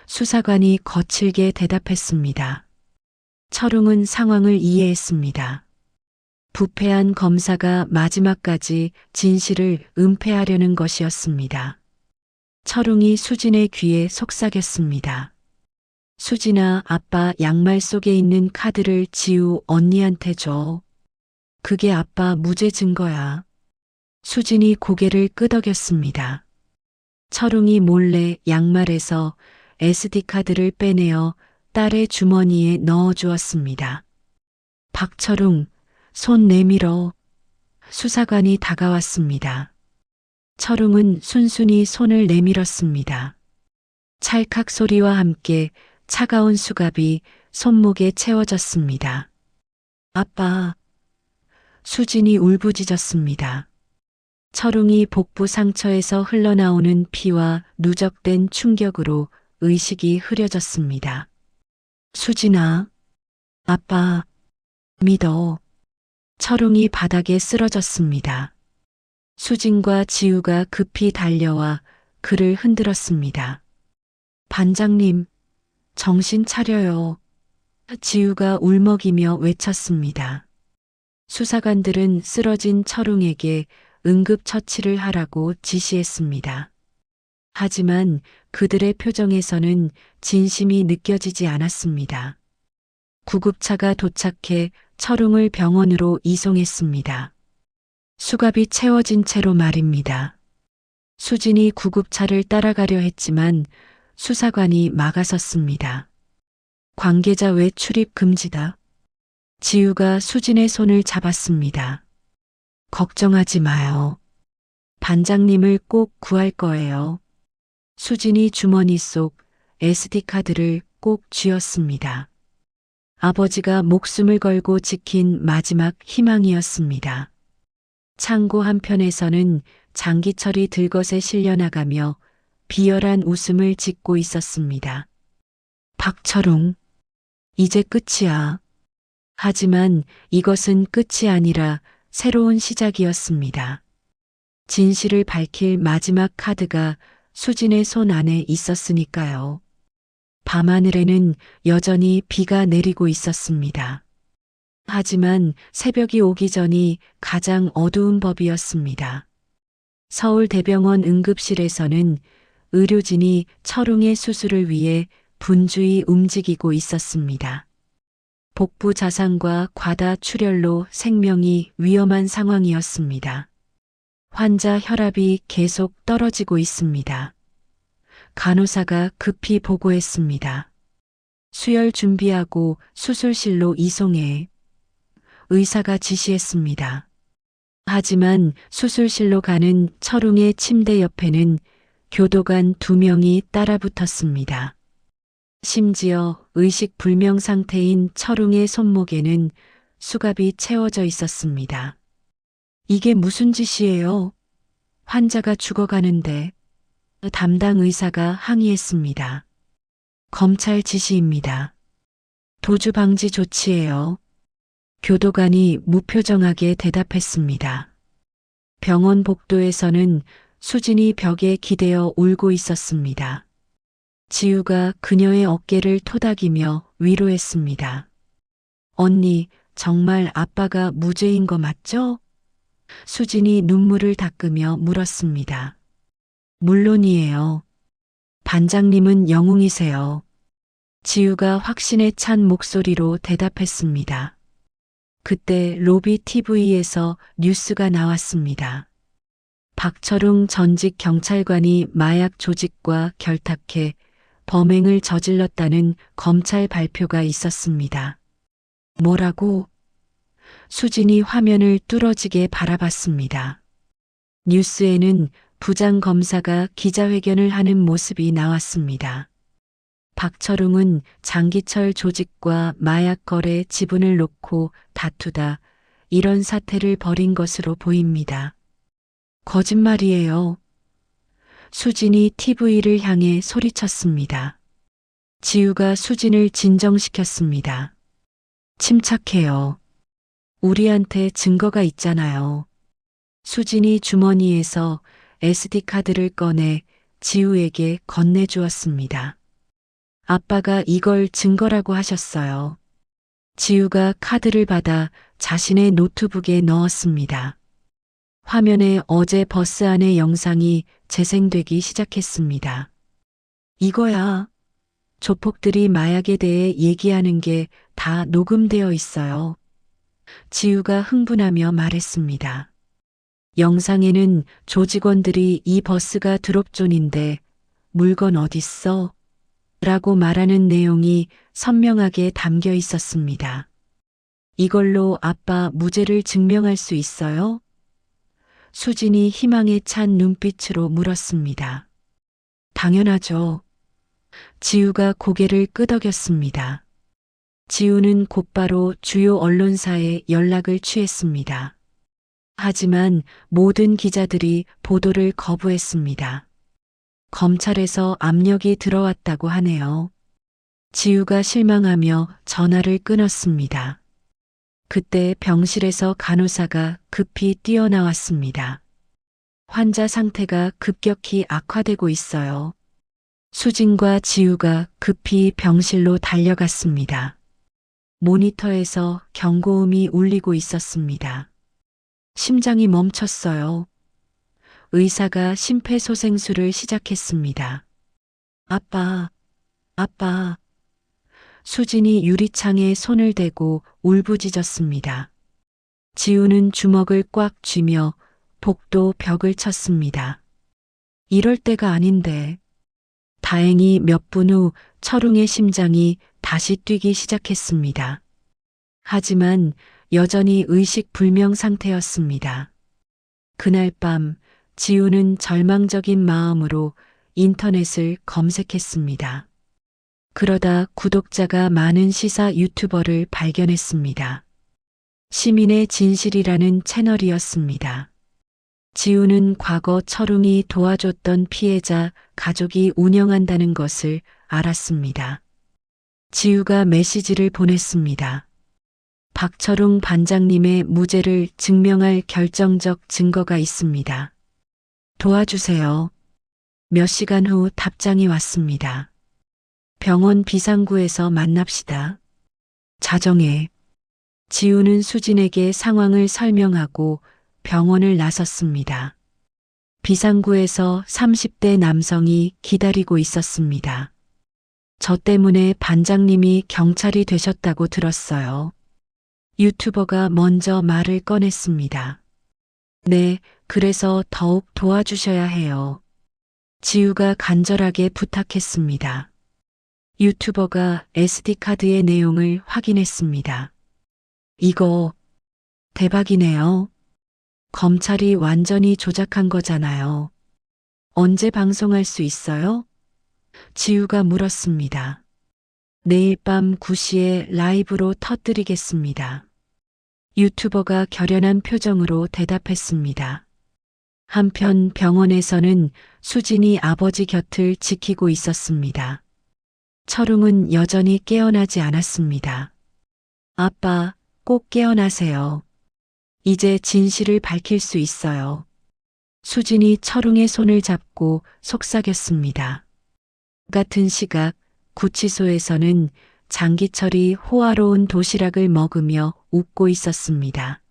수사관이 거칠게 대답했습니다. 철웅은 상황을 이해했습니다. 부패한 검사가 마지막까지 진실을 은폐하려는 것이었습니다. 철웅이 수진의 귀에 속삭였습니다. 수진아, 아빠 양말 속에 있는 카드를 지우 언니한테 줘. 그게 아빠 무죄 증거야. 수진이 고개를 끄덕였습니다. 철웅이 몰래 양말에서 SD카드를 빼내어 딸의 주머니에 넣어주었습니다. 박철웅, 손 내밀어. 수사관이 다가왔습니다. 철웅은 순순히 손을 내밀었습니다. 찰칵 소리와 함께 차가운 수갑이 손목에 채워졌습니다. 아빠. 수진이 울부짖었습니다. 철웅이 복부 상처에서 흘러나오는 피와 누적된 충격으로 의식이 흐려졌습니다. 수진아. 아빠. 믿어. 철웅이 바닥에 쓰러졌습니다. 수진과 지우가 급히 달려와 그를 흔들었습니다. 반장님, 정신 차려요. 지우가 울먹이며 외쳤습니다. 수사관들은 쓰러진 철웅에게 응급처치를 하라고 지시했습니다. 하지만 그들의 표정에서는 진심이 느껴지지 않았습니다. 구급차가 도착해 철웅을 병원으로 이송했습니다. 수갑이 채워진 채로 말입니다. 수진이 구급차를 따라가려 했지만 수사관이 막아섰습니다. 관계자 외 출입 금지다. 지우가 수진의 손을 잡았습니다. 걱정하지 마요. 반장님을 꼭 구할 거예요. 수진이 주머니 속 SD카드를 꼭 쥐었습니다. 아버지가 목숨을 걸고 지킨 마지막 희망이었습니다. 창고 한편에서는 장기철이 들것에 실려나가며 비열한 웃음을 짓고 있었습니다. 박철웅, 이제 끝이야. 하지만 이것은 끝이 아니라 새로운 시작이었습니다. 진실을 밝힐 마지막 카드가 수진의 손 안에 있었으니까요. 밤하늘에는 여전히 비가 내리고 있었습니다. 하지만 새벽이 오기 전이 가장 어두운 법이었습니다. 서울대병원 응급실에서는 의료진이 철웅의 수술을 위해 분주히 움직이고 있었습니다. 복부 자상과 과다 출혈로 생명이 위험한 상황이었습니다. 환자 혈압이 계속 떨어지고 있습니다. 간호사가 급히 보고했습니다. 수혈 준비하고 수술실로 이송해. 의사가 지시했습니다. 하지만 수술실로 가는 철웅의 침대 옆에는 교도관 2명이 따라붙었습니다. 심지어 의식 불명 상태인 철웅의 손목에는 수갑이 채워져 있었습니다. 이게 무슨 짓이에요? 환자가 죽어가는데. 담당 의사가 항의했습니다. 검찰 지시입니다. 도주 방지 조치예요. 교도관이 무표정하게 대답했습니다. 병원 복도에서는 수진이 벽에 기대어 울고 있었습니다. 지우가 그녀의 어깨를 토닥이며 위로했습니다. 언니, 정말 아빠가 무죄인 거 맞죠? 수진이 눈물을 닦으며 물었습니다. 물론이에요. 반장님은 영웅이세요. 지우가 확신에 찬 목소리로 대답했습니다. 그때 로비 TV에서 뉴스가 나왔습니다. 박철웅 전직 경찰관이 마약 조직과 결탁해 범행을 저질렀다는 검찰 발표가 있었습니다. 뭐라고? 수진이 화면을 뚫어지게 바라봤습니다. 뉴스에는 부장 검사가 기자회견을 하는 모습이 나왔습니다. 박철웅은 장기철 조직과 마약 거래 지분을 놓고 다투다 이런 사태를 벌인 것으로 보입니다. 거짓말이에요. 수진이 TV를 향해 소리쳤습니다. 지우가 수진을 진정시켰습니다. 침착해요. 우리한테 증거가 있잖아요. 수진이 주머니에서 SD카드를 꺼내 지우에게 건네주었습니다. 아빠가 이걸 증거라고 하셨어요. 지우가 카드를 받아 자신의 노트북에 넣었습니다. 화면에 어제 버스 안의 영상이 재생되기 시작했습니다. 이거야. 조폭들이 마약에 대해 얘기하는 게 다 녹음되어 있어요. 지우가 흥분하며 말했습니다. 영상에는 조직원들이 이 버스가 드롭존인데 물건 어딨어? 라고 말하는 내용이 선명하게 담겨 있었습니다. 이걸로 아빠 무죄를 증명할 수 있어요? 수진이 희망에 찬 눈빛으로 물었습니다. 당연하죠. 지우가 고개를 끄덕였습니다. 지우는 곧바로 주요 언론사에 연락을 취했습니다. 하지만 모든 기자들이 보도를 거부했습니다. 검찰에서 압력이 들어왔다고 하네요. 지우가 실망하며 전화를 끊었습니다. 그때 병실에서 간호사가 급히 뛰어나왔습니다. 환자 상태가 급격히 악화되고 있어요. 수진과 지우가 급히 병실로 달려갔습니다. 모니터에서 경고음이 울리고 있었습니다. 심장이 멈췄어요. 의사가 심폐소생술을 시작했습니다. 아빠, 아빠. 수진이 유리창에 손을 대고 울부짖었습니다. 지우는 주먹을 꽉 쥐며 복도 벽을 쳤습니다. 이럴 때가 아닌데. 다행히 몇 분 후 철웅의 심장이 다시 뛰기 시작했습니다. 하지만 여전히 의식 불명 상태였습니다. 그날 밤 지우는 절망적인 마음으로 인터넷을 검색했습니다. 그러다 구독자가 많은 시사 유튜버를 발견했습니다. 시민의 진실이라는 채널이었습니다. 지우는 과거 철웅이 도와줬던 피해자 가족이 운영한다는 것을 알았습니다. 지우가 메시지를 보냈습니다. 박철웅 반장님의 무죄를 증명할 결정적 증거가 있습니다. 도와주세요. 몇 시간 후 답장이 왔습니다. 병원 비상구에서 만납시다. 자정에 지우는 수진에게 상황을 설명하고 병원을 나섰습니다. 비상구에서 30대 남성이 기다리고 있었습니다. 저 때문에 반장님이 경찰이 되셨다고 들었어요. 유튜버가 먼저 말을 꺼냈습니다. 네, 그래서 더욱 도와주셔야 해요. 지우가 간절하게 부탁했습니다. 유튜버가 SD카드의 내용을 확인했습니다. 이거 대박이네요. 검찰이 완전히 조작한 거잖아요. 언제 방송할 수 있어요? 지우가 물었습니다. 내일 밤 9시에 라이브로 터뜨리겠습니다. 유튜버가 결연한 표정으로 대답했습니다. 한편 병원에서는 수진이 아버지 곁을 지키고 있었습니다. 철웅은 여전히 깨어나지 않았습니다. 아빠, 꼭 깨어나세요. 이제 진실을 밝힐 수 있어요. 수진이 철웅의 손을 잡고 속삭였습니다. 같은 시각 구치소에서는 장기철이 호화로운 도시락을 먹으며 웃고 있었습니다.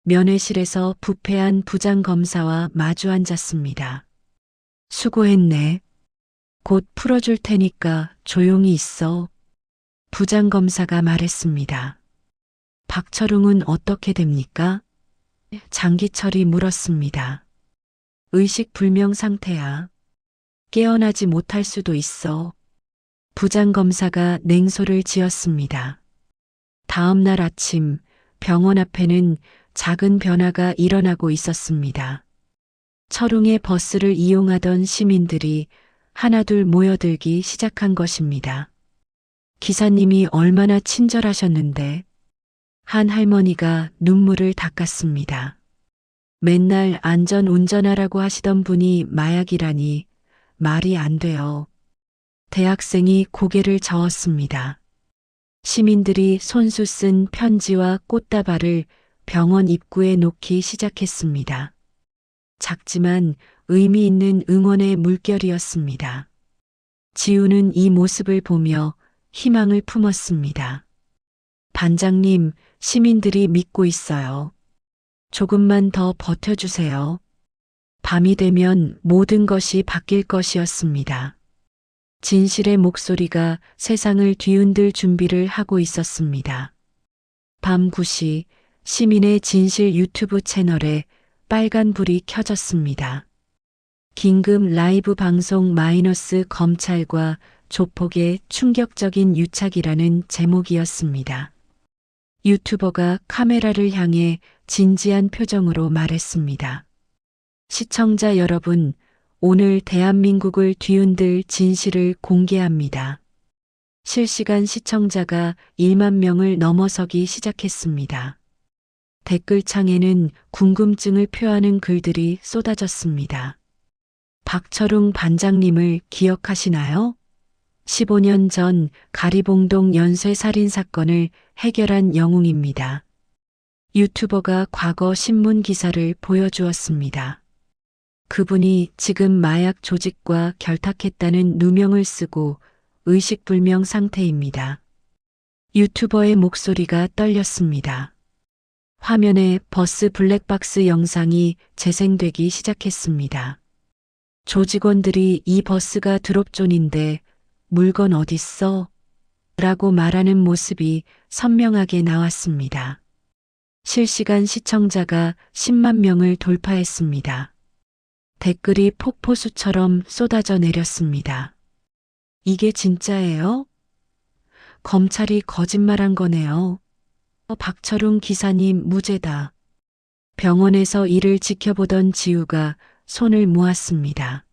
면회실에서 부패한 부장검사와 마주 앉았습니다. 수고했네. 곧 풀어줄 테니까 조용히 있어. 부장검사가 말했습니다. 박철웅은 어떻게 됩니까? 장기철이 물었습니다. 의식불명 상태야. 깨어나지 못할 수도 있어. 부장검사가 냉소를 지었습니다. 다음 날 아침 병원 앞에는 작은 변화가 일어나고 있었습니다. 철웅의 버스를 이용하던 시민들이 하나둘 모여들기 시작한 것입니다. 기사님이 얼마나 친절하셨는데. 한 할머니가 눈물을 닦았습니다. 맨날 안전 운전하라고 하시던 분이 마약이라니 말이 안 돼요. 대학생이 고개를 저었습니다. 시민들이 손수 쓴 편지와 꽃다발을 병원 입구에 놓기 시작했습니다. 작지만 의미 있는 응원의 물결이었습니다. 지우는 이 모습을 보며 희망을 품었습니다. 반장님, 시민들이 믿고 있어요. 조금만 더 버텨주세요. 밤이 되면 모든 것이 바뀔 것이었습니다. 진실의 목소리가 세상을 뒤흔들 준비를 하고 있었습니다. 밤 9시 시민의 진실 유튜브 채널에 빨간 불이 켜졌습니다. 긴급 라이브 방송 마이너스 검찰과 조폭의 충격적인 유착이라는 제목이었습니다. 유튜버가 카메라를 향해 진지한 표정으로 말했습니다. 시청자 여러분, 오늘 대한민국을 뒤흔들 진실을 공개합니다. 실시간 시청자가 1만 명을 넘어서기 시작했습니다. 댓글창에는 궁금증을 표하는 글들이 쏟아졌습니다. 박철웅 반장님을 기억하시나요? 15년 전 가리봉동 연쇄살인 사건을 해결한 영웅입니다. 유튜버가 과거 신문 기사를 보여주었습니다. 그분이 지금 마약 조직과 결탁했다는 누명을 쓰고 의식불명 상태입니다. 유튜버의 목소리가 떨렸습니다. 화면에 버스 블랙박스 영상이 재생되기 시작했습니다. 조직원들이 이 버스가 드롭존인데 물건 어딨어? 라고 말하는 모습이 선명하게 나왔습니다. 실시간 시청자가 10만 명을 돌파했습니다. 댓글이 폭포수처럼 쏟아져 내렸습니다. 이게 진짜예요? 검찰이 거짓말한 거네요. 박철웅 기사님 무죄다. 병원에서 이를 지켜보던 지우가 손을 모았습니다.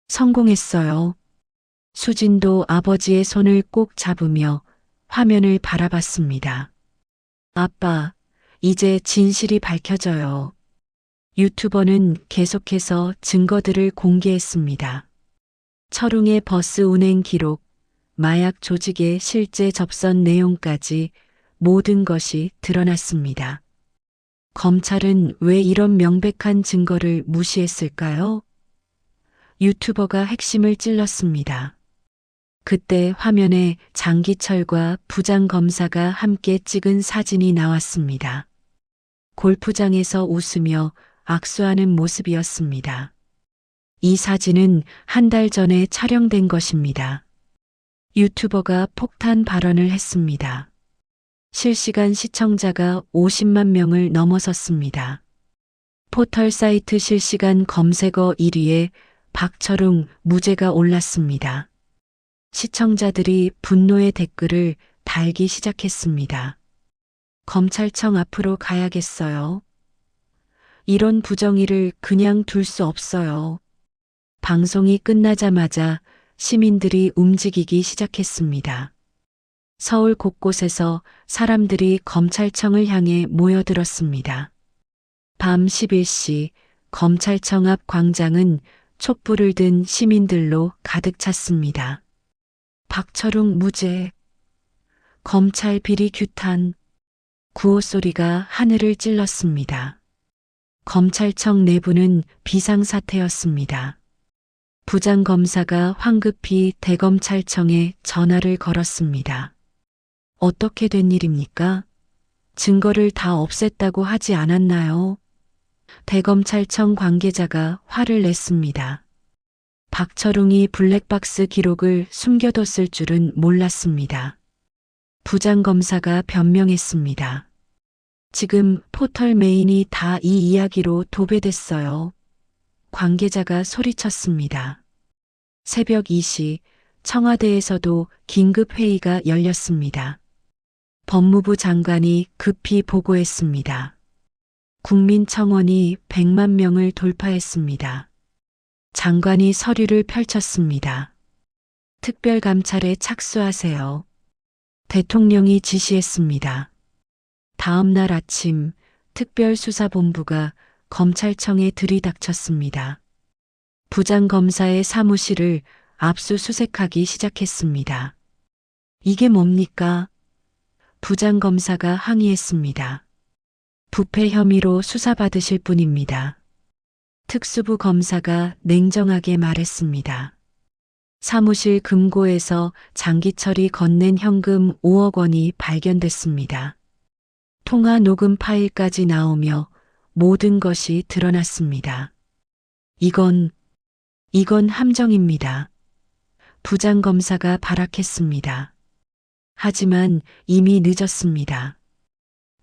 성공했어요. 수진도 아버지의 손을 꼭 잡으며 화면을 바라봤습니다. 아빠, 이제 진실이 밝혀져요. 유튜버는 계속해서 증거들을 공개했습니다. 철웅의 버스 운행 기록, 마약 조직의 실제 접선 내용까지 모든 것이 드러났습니다. 검찰은 왜 이런 명백한 증거를 무시했을까요? 유튜버가 핵심을 찔렀습니다. 그때 화면에 장기철과 부장검사가 함께 찍은 사진이 나왔습니다. 골프장에서 웃으며 악수하는 모습이었습니다. 이 사진은 한 달 전에 촬영된 것입니다. 유튜버가 폭탄 발언을 했습니다. 실시간 시청자가 50만 명을 넘어섰습니다. 포털 사이트 실시간 검색어 1위에 박철웅 무죄가 올랐습니다. 시청자들이 분노의 댓글을 달기 시작했습니다. 검찰청 앞으로 가야겠어요. 이런 부정의를 그냥 둘 수 없어요. 방송이 끝나자마자 시민들이 움직이기 시작했습니다. 서울 곳곳에서 사람들이 검찰청을 향해 모여들었습니다. 밤 11시 검찰청 앞 광장은 촛불을 든 시민들로 가득 찼습니다. 박철웅 무죄, 검찰 비리 규탄, 구호 소리가 하늘을 찔렀습니다. 검찰청 내부는 비상사태였습니다. 부장검사가 황급히 대검찰청에 전화를 걸었습니다. 어떻게 된 일입니까? 증거를 다 없앴다고 하지 않았나요? 대검찰청 관계자가 화를 냈습니다. 박철웅이 블랙박스 기록을 숨겨뒀을 줄은 몰랐습니다. 부장검사가 변명했습니다. 지금 포털 메인이 다 이 이야기로 도배됐어요. 관계자가 소리쳤습니다. 새벽 2시 청와대에서도 긴급회의가 열렸습니다. 법무부 장관이 급히 보고했습니다. 국민청원이 100만 명을 돌파했습니다. 장관이 서류를 펼쳤습니다. 특별감찰에 착수하세요. 대통령이 지시했습니다. 다음 날 아침 특별수사본부가 검찰청에 들이닥쳤습니다. 부장검사의 사무실을 압수수색하기 시작했습니다. 이게 뭡니까? 부장검사가 항의했습니다. 부패 혐의로 수사받으실 분입니다. 특수부 검사가 냉정하게 말했습니다. 사무실 금고에서 장기철이 건넨 현금 5억 원이 발견됐습니다. 통화 녹음 파일까지 나오며 모든 것이 드러났습니다. 이건 함정입니다. 부장검사가 발악했습니다. 하지만 이미 늦었습니다.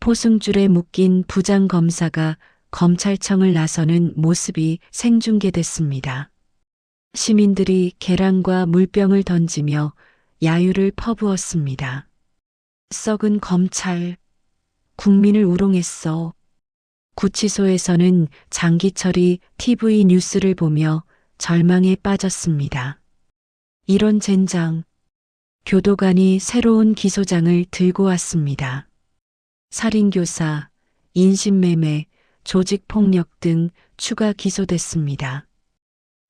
포승줄에 묶인 부장검사가 검찰청을 나서는 모습이 생중계됐습니다. 시민들이 계란과 물병을 던지며 야유를 퍼부었습니다. 썩은 검찰, 국민을 우롱했어. 구치소에서는 장기철이 TV 뉴스를 보며 절망에 빠졌습니다. 이런 젠장, 교도관이 새로운 기소장을 들고 왔습니다. 살인교사, 인신매매, 조직폭력 등 추가 기소됐습니다.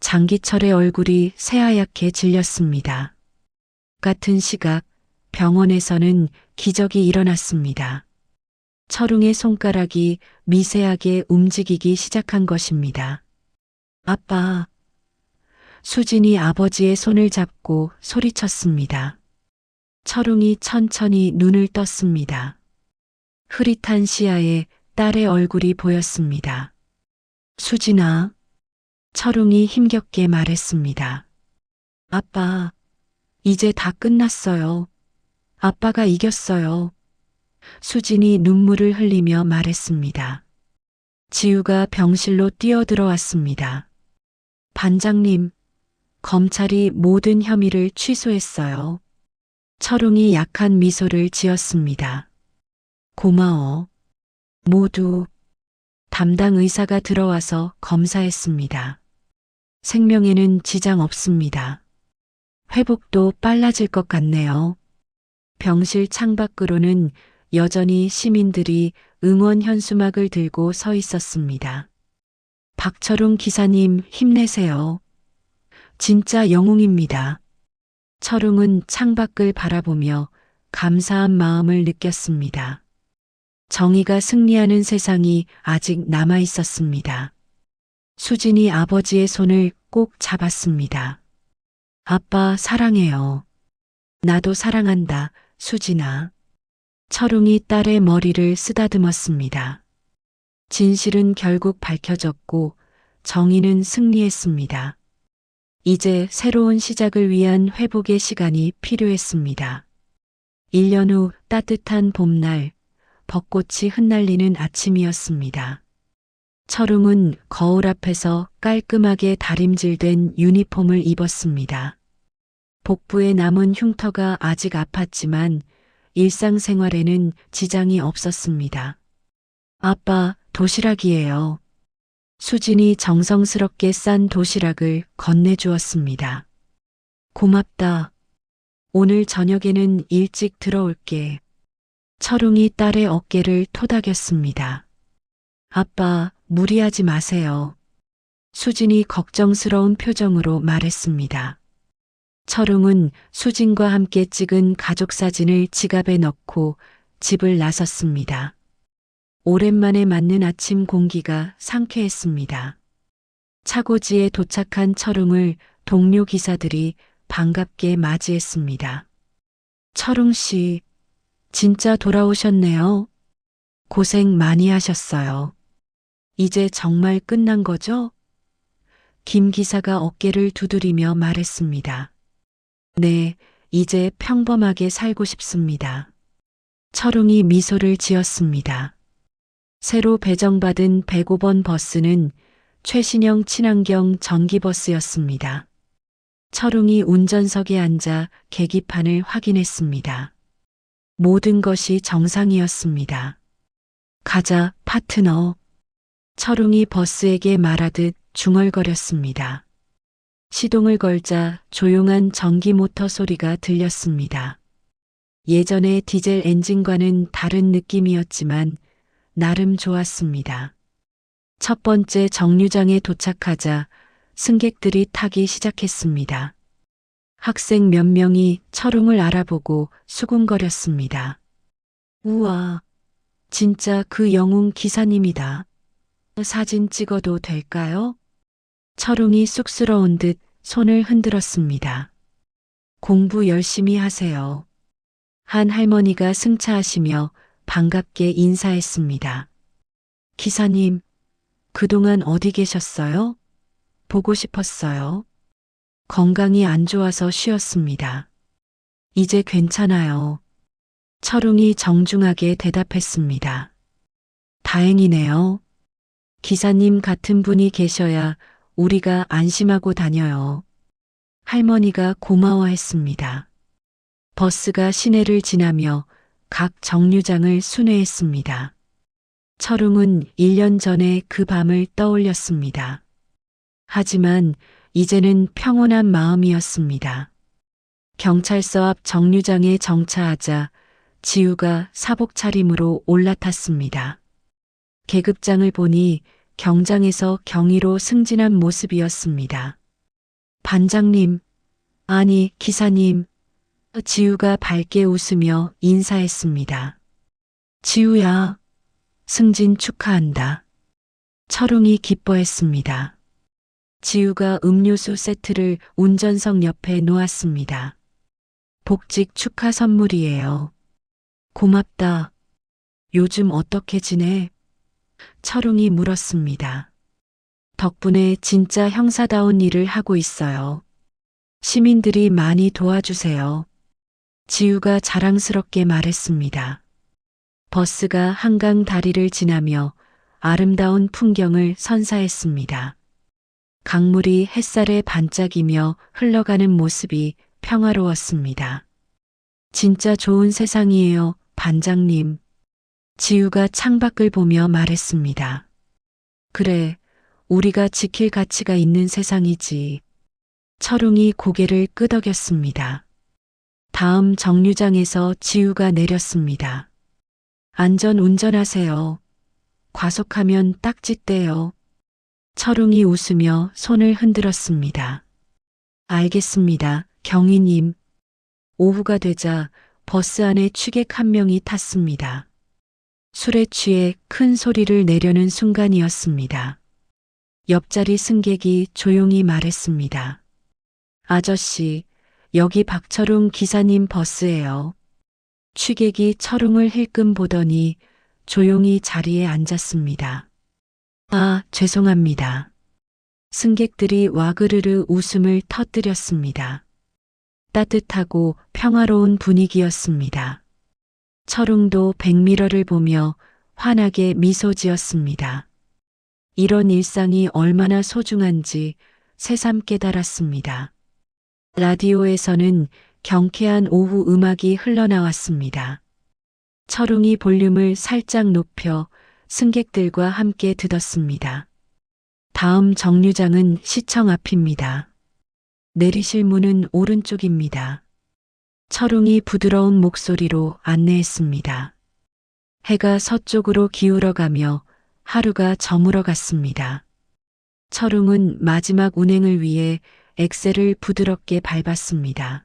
장기철의 얼굴이 새하얗게 질렸습니다. 같은 시각 병원에서는 기적이 일어났습니다. 철웅의 손가락이 미세하게 움직이기 시작한 것입니다. 아빠. 수진이 아버지의 손을 잡고 소리쳤습니다. 철웅이 천천히 눈을 떴습니다. 흐릿한 시야에 딸의 얼굴이 보였습니다. 수진아. 철웅이 힘겹게 말했습니다. 아빠, 이제 다 끝났어요. 아빠가 이겼어요. 수진이 눈물을 흘리며 말했습니다. 지우가 병실로 뛰어들어왔습니다. 반장님, 검찰이 모든 혐의를 취소했어요. 철웅이 약한 미소를 지었습니다. 고마워. 모두 담당 의사가 들어와서 검사했습니다. 생명에는 지장 없습니다. 회복도 빨라질 것 같네요. 병실 창밖으로는 여전히 시민들이 응원 현수막을 들고 서 있었습니다. 박철웅 기사님 힘내세요. 진짜 영웅입니다. 철웅은 창밖을 바라보며 감사한 마음을 느꼈습니다. 정의가 승리하는 세상이 아직 남아 있었습니다. 수진이 아버지의 손을 꼭 잡았습니다. 아빠 사랑해요. 나도 사랑한다, 수진아. 철웅이 딸의 머리를 쓰다듬었습니다. 진실은 결국 밝혀졌고 정의는 승리했습니다. 이제 새로운 시작을 위한 회복의 시간이 필요했습니다. 1년 후 따뜻한 봄날, 벚꽃이 흩날리는 아침이었습니다. 철웅은 거울 앞에서 깔끔하게 다림질된 유니폼을 입었습니다. 복부에 남은 흉터가 아직 아팠지만 일상생활에는 지장이 없었습니다. 아빠, 도시락이에요. 수진이 정성스럽게 싼 도시락을 건네주었습니다. 고맙다. 오늘 저녁에는 일찍 들어올게. 철웅이 딸의 어깨를 토닥였습니다. 아빠, 무리하지 마세요. 수진이 걱정스러운 표정으로 말했습니다. 철웅은 수진과 함께 찍은 가족 사진을 지갑에 넣고 집을 나섰습니다. 오랜만에 맞는 아침 공기가 상쾌했습니다. 차고지에 도착한 철웅을 동료 기사들이 반갑게 맞이했습니다. 철웅 씨, 진짜 돌아오셨네요. 고생 많이 하셨어요. 이제 정말 끝난 거죠? 김 기사가 어깨를 두드리며 말했습니다. 네, 이제 평범하게 살고 싶습니다. 철웅이 미소를 지었습니다. 새로 배정받은 105번 버스는 최신형 친환경 전기버스였습니다. 철웅이 운전석에 앉아 계기판을 확인했습니다. 모든 것이 정상이었습니다. 가자, 파트너. 철웅이 버스에게 말하듯 중얼거렸습니다. 시동을 걸자 조용한 전기 모터 소리가 들렸습니다. 예전의 디젤 엔진과는 다른 느낌이었지만 나름 좋았습니다. 첫 번째 정류장에 도착하자 승객들이 타기 시작했습니다. 학생 몇 명이 철웅을 알아보고 수군거렸습니다. 우와, 진짜 그 영웅 기사님이다. 사진 찍어도 될까요? 철웅이 쑥스러운 듯 손을 흔들었습니다. 공부 열심히 하세요. 한 할머니가 승차하시며 반갑게 인사했습니다. 기사님, 그동안 어디 계셨어요? 보고 싶었어요. 건강이 안 좋아서 쉬었습니다. 이제 괜찮아요. 철웅이 정중하게 대답했습니다. 다행이네요. 기사님 같은 분이 계셔야 우리가 안심하고 다녀요. 할머니가 고마워했습니다. 버스가 시내를 지나며 각 정류장을 순회했습니다. 철웅은 1년 전에 그 밤을 떠올렸습니다. 하지만 이제는 평온한 마음이었습니다. 경찰서 앞 정류장에 정차하자 지우가 사복 차림으로 올라탔습니다. 계급장을 보니 경장에서 경위로 승진한 모습이었습니다. 반장님, 아니 기사님, 지우가 밝게 웃으며 인사했습니다. 지우야, 승진 축하한다. 철웅이 기뻐했습니다. 지우가 음료수 세트를 운전석 옆에 놓았습니다. 복직 축하 선물이에요. 고맙다. 요즘 어떻게 지내? 철웅이 물었습니다. 덕분에 진짜 형사다운 일을 하고 있어요. 시민들이 많이 도와주세요. 지우가 자랑스럽게 말했습니다. 버스가 한강 다리를 지나며 아름다운 풍경을 선사했습니다. 강물이 햇살에 반짝이며 흘러가는 모습이 평화로웠습니다. 진짜 좋은 세상이에요, 반장님. 지우가 창밖을 보며 말했습니다. 그래, 우리가 지킬 가치가 있는 세상이지. 철웅이 고개를 끄덕였습니다. 다음 정류장에서 지우가 내렸습니다. 안전 운전하세요. 과속하면 딱지떼요. 철웅이 웃으며 손을 흔들었습니다. 알겠습니다, 경위님. 오후가 되자 버스 안에 취객 한 명이 탔습니다. 술에 취해 큰 소리를 내려는 순간이었습니다. 옆자리 승객이 조용히 말했습니다. 아저씨, 여기 박철웅 기사님 버스예요. 취객이 철웅을 힐끔 보더니 조용히 자리에 앉았습니다. 아, 죄송합니다. 승객들이 와그르르 웃음을 터뜨렸습니다. 따뜻하고 평화로운 분위기였습니다. 철웅도 백미러를 보며 환하게 미소 지었습니다. 이런 일상이 얼마나 소중한지 새삼 깨달았습니다. 라디오에서는 경쾌한 오후 음악이 흘러나왔습니다. 철웅이 볼륨을 살짝 높여 승객들과 함께 듣었습니다. 다음 정류장은 시청 앞입니다. 내리실 문은 오른쪽입니다. 철웅이 부드러운 목소리로 안내했습니다. 해가 서쪽으로 기울어가며 하루가 저물어 갔습니다. 철웅은 마지막 운행을 위해 엑셀을 부드럽게 밟았습니다.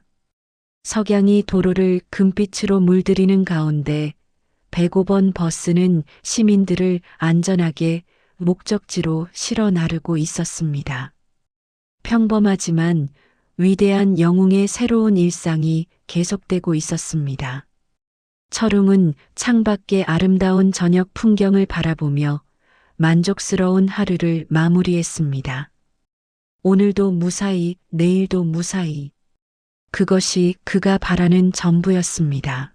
석양이 도로를 금빛으로 물들이는 가운데 105번 버스는 시민들을 안전하게 목적지로 실어 나르고 있었습니다. 평범하지만 위대한 영웅의 새로운 일상이 계속되고 있었습니다. 철웅은 창밖의 아름다운 저녁 풍경을 바라보며 만족스러운 하루를 마무리했습니다. 오늘도 무사히, 내일도 무사히. 그것이 그가 바라는 전부였습니다.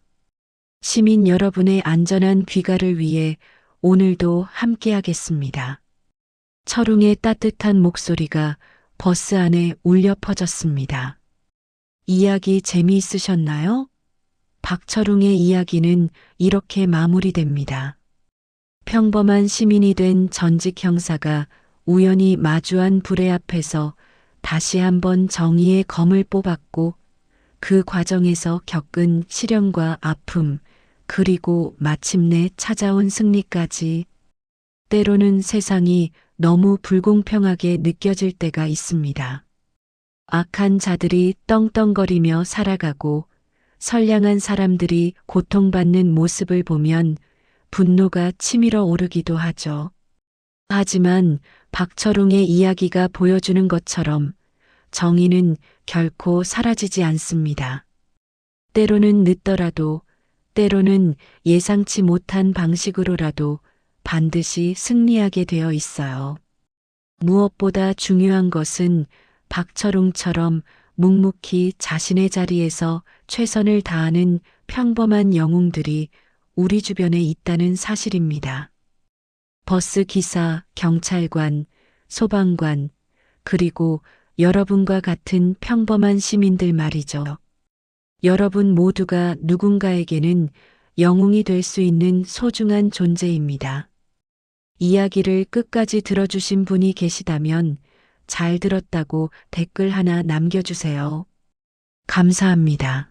시민 여러분의 안전한 귀가를 위해 오늘도 함께하겠습니다. 철웅의 따뜻한 목소리가 버스 안에 울려 퍼졌습니다. 이야기 재미있으셨나요? 박철웅의 이야기는 이렇게 마무리됩니다. 평범한 시민이 된 전직 형사가 우연히 마주한 불의 앞에서 다시 한번 정의의 검을 뽑았고 그 과정에서 겪은 시련과 아픔, 그리고 마침내 찾아온 승리까지. 때로는 세상이 너무 불공평하게 느껴질 때가 있습니다. 악한 자들이 떵떵거리며 살아가고 선량한 사람들이 고통받는 모습을 보면 분노가 치밀어 오르기도 하죠. 하지만 박철웅의 이야기가 보여주는 것처럼 정의는 결코 사라지지 않습니다. 때로는 늦더라도, 때로는 예상치 못한 방식으로라도 반드시 승리하게 되어 있어요. 무엇보다 중요한 것은 박철웅처럼 묵묵히 자신의 자리에서 최선을 다하는 평범한 영웅들이 우리 주변에 있다는 사실입니다. 버스 기사, 경찰관, 소방관, 그리고 여러분과 같은 평범한 시민들 말이죠. 여러분 모두가 누군가에게는 영웅이 될 수 있는 소중한 존재입니다. 이야기를 끝까지 들어주신 분이 계시다면 잘 들었다고 댓글 하나 남겨주세요. 감사합니다.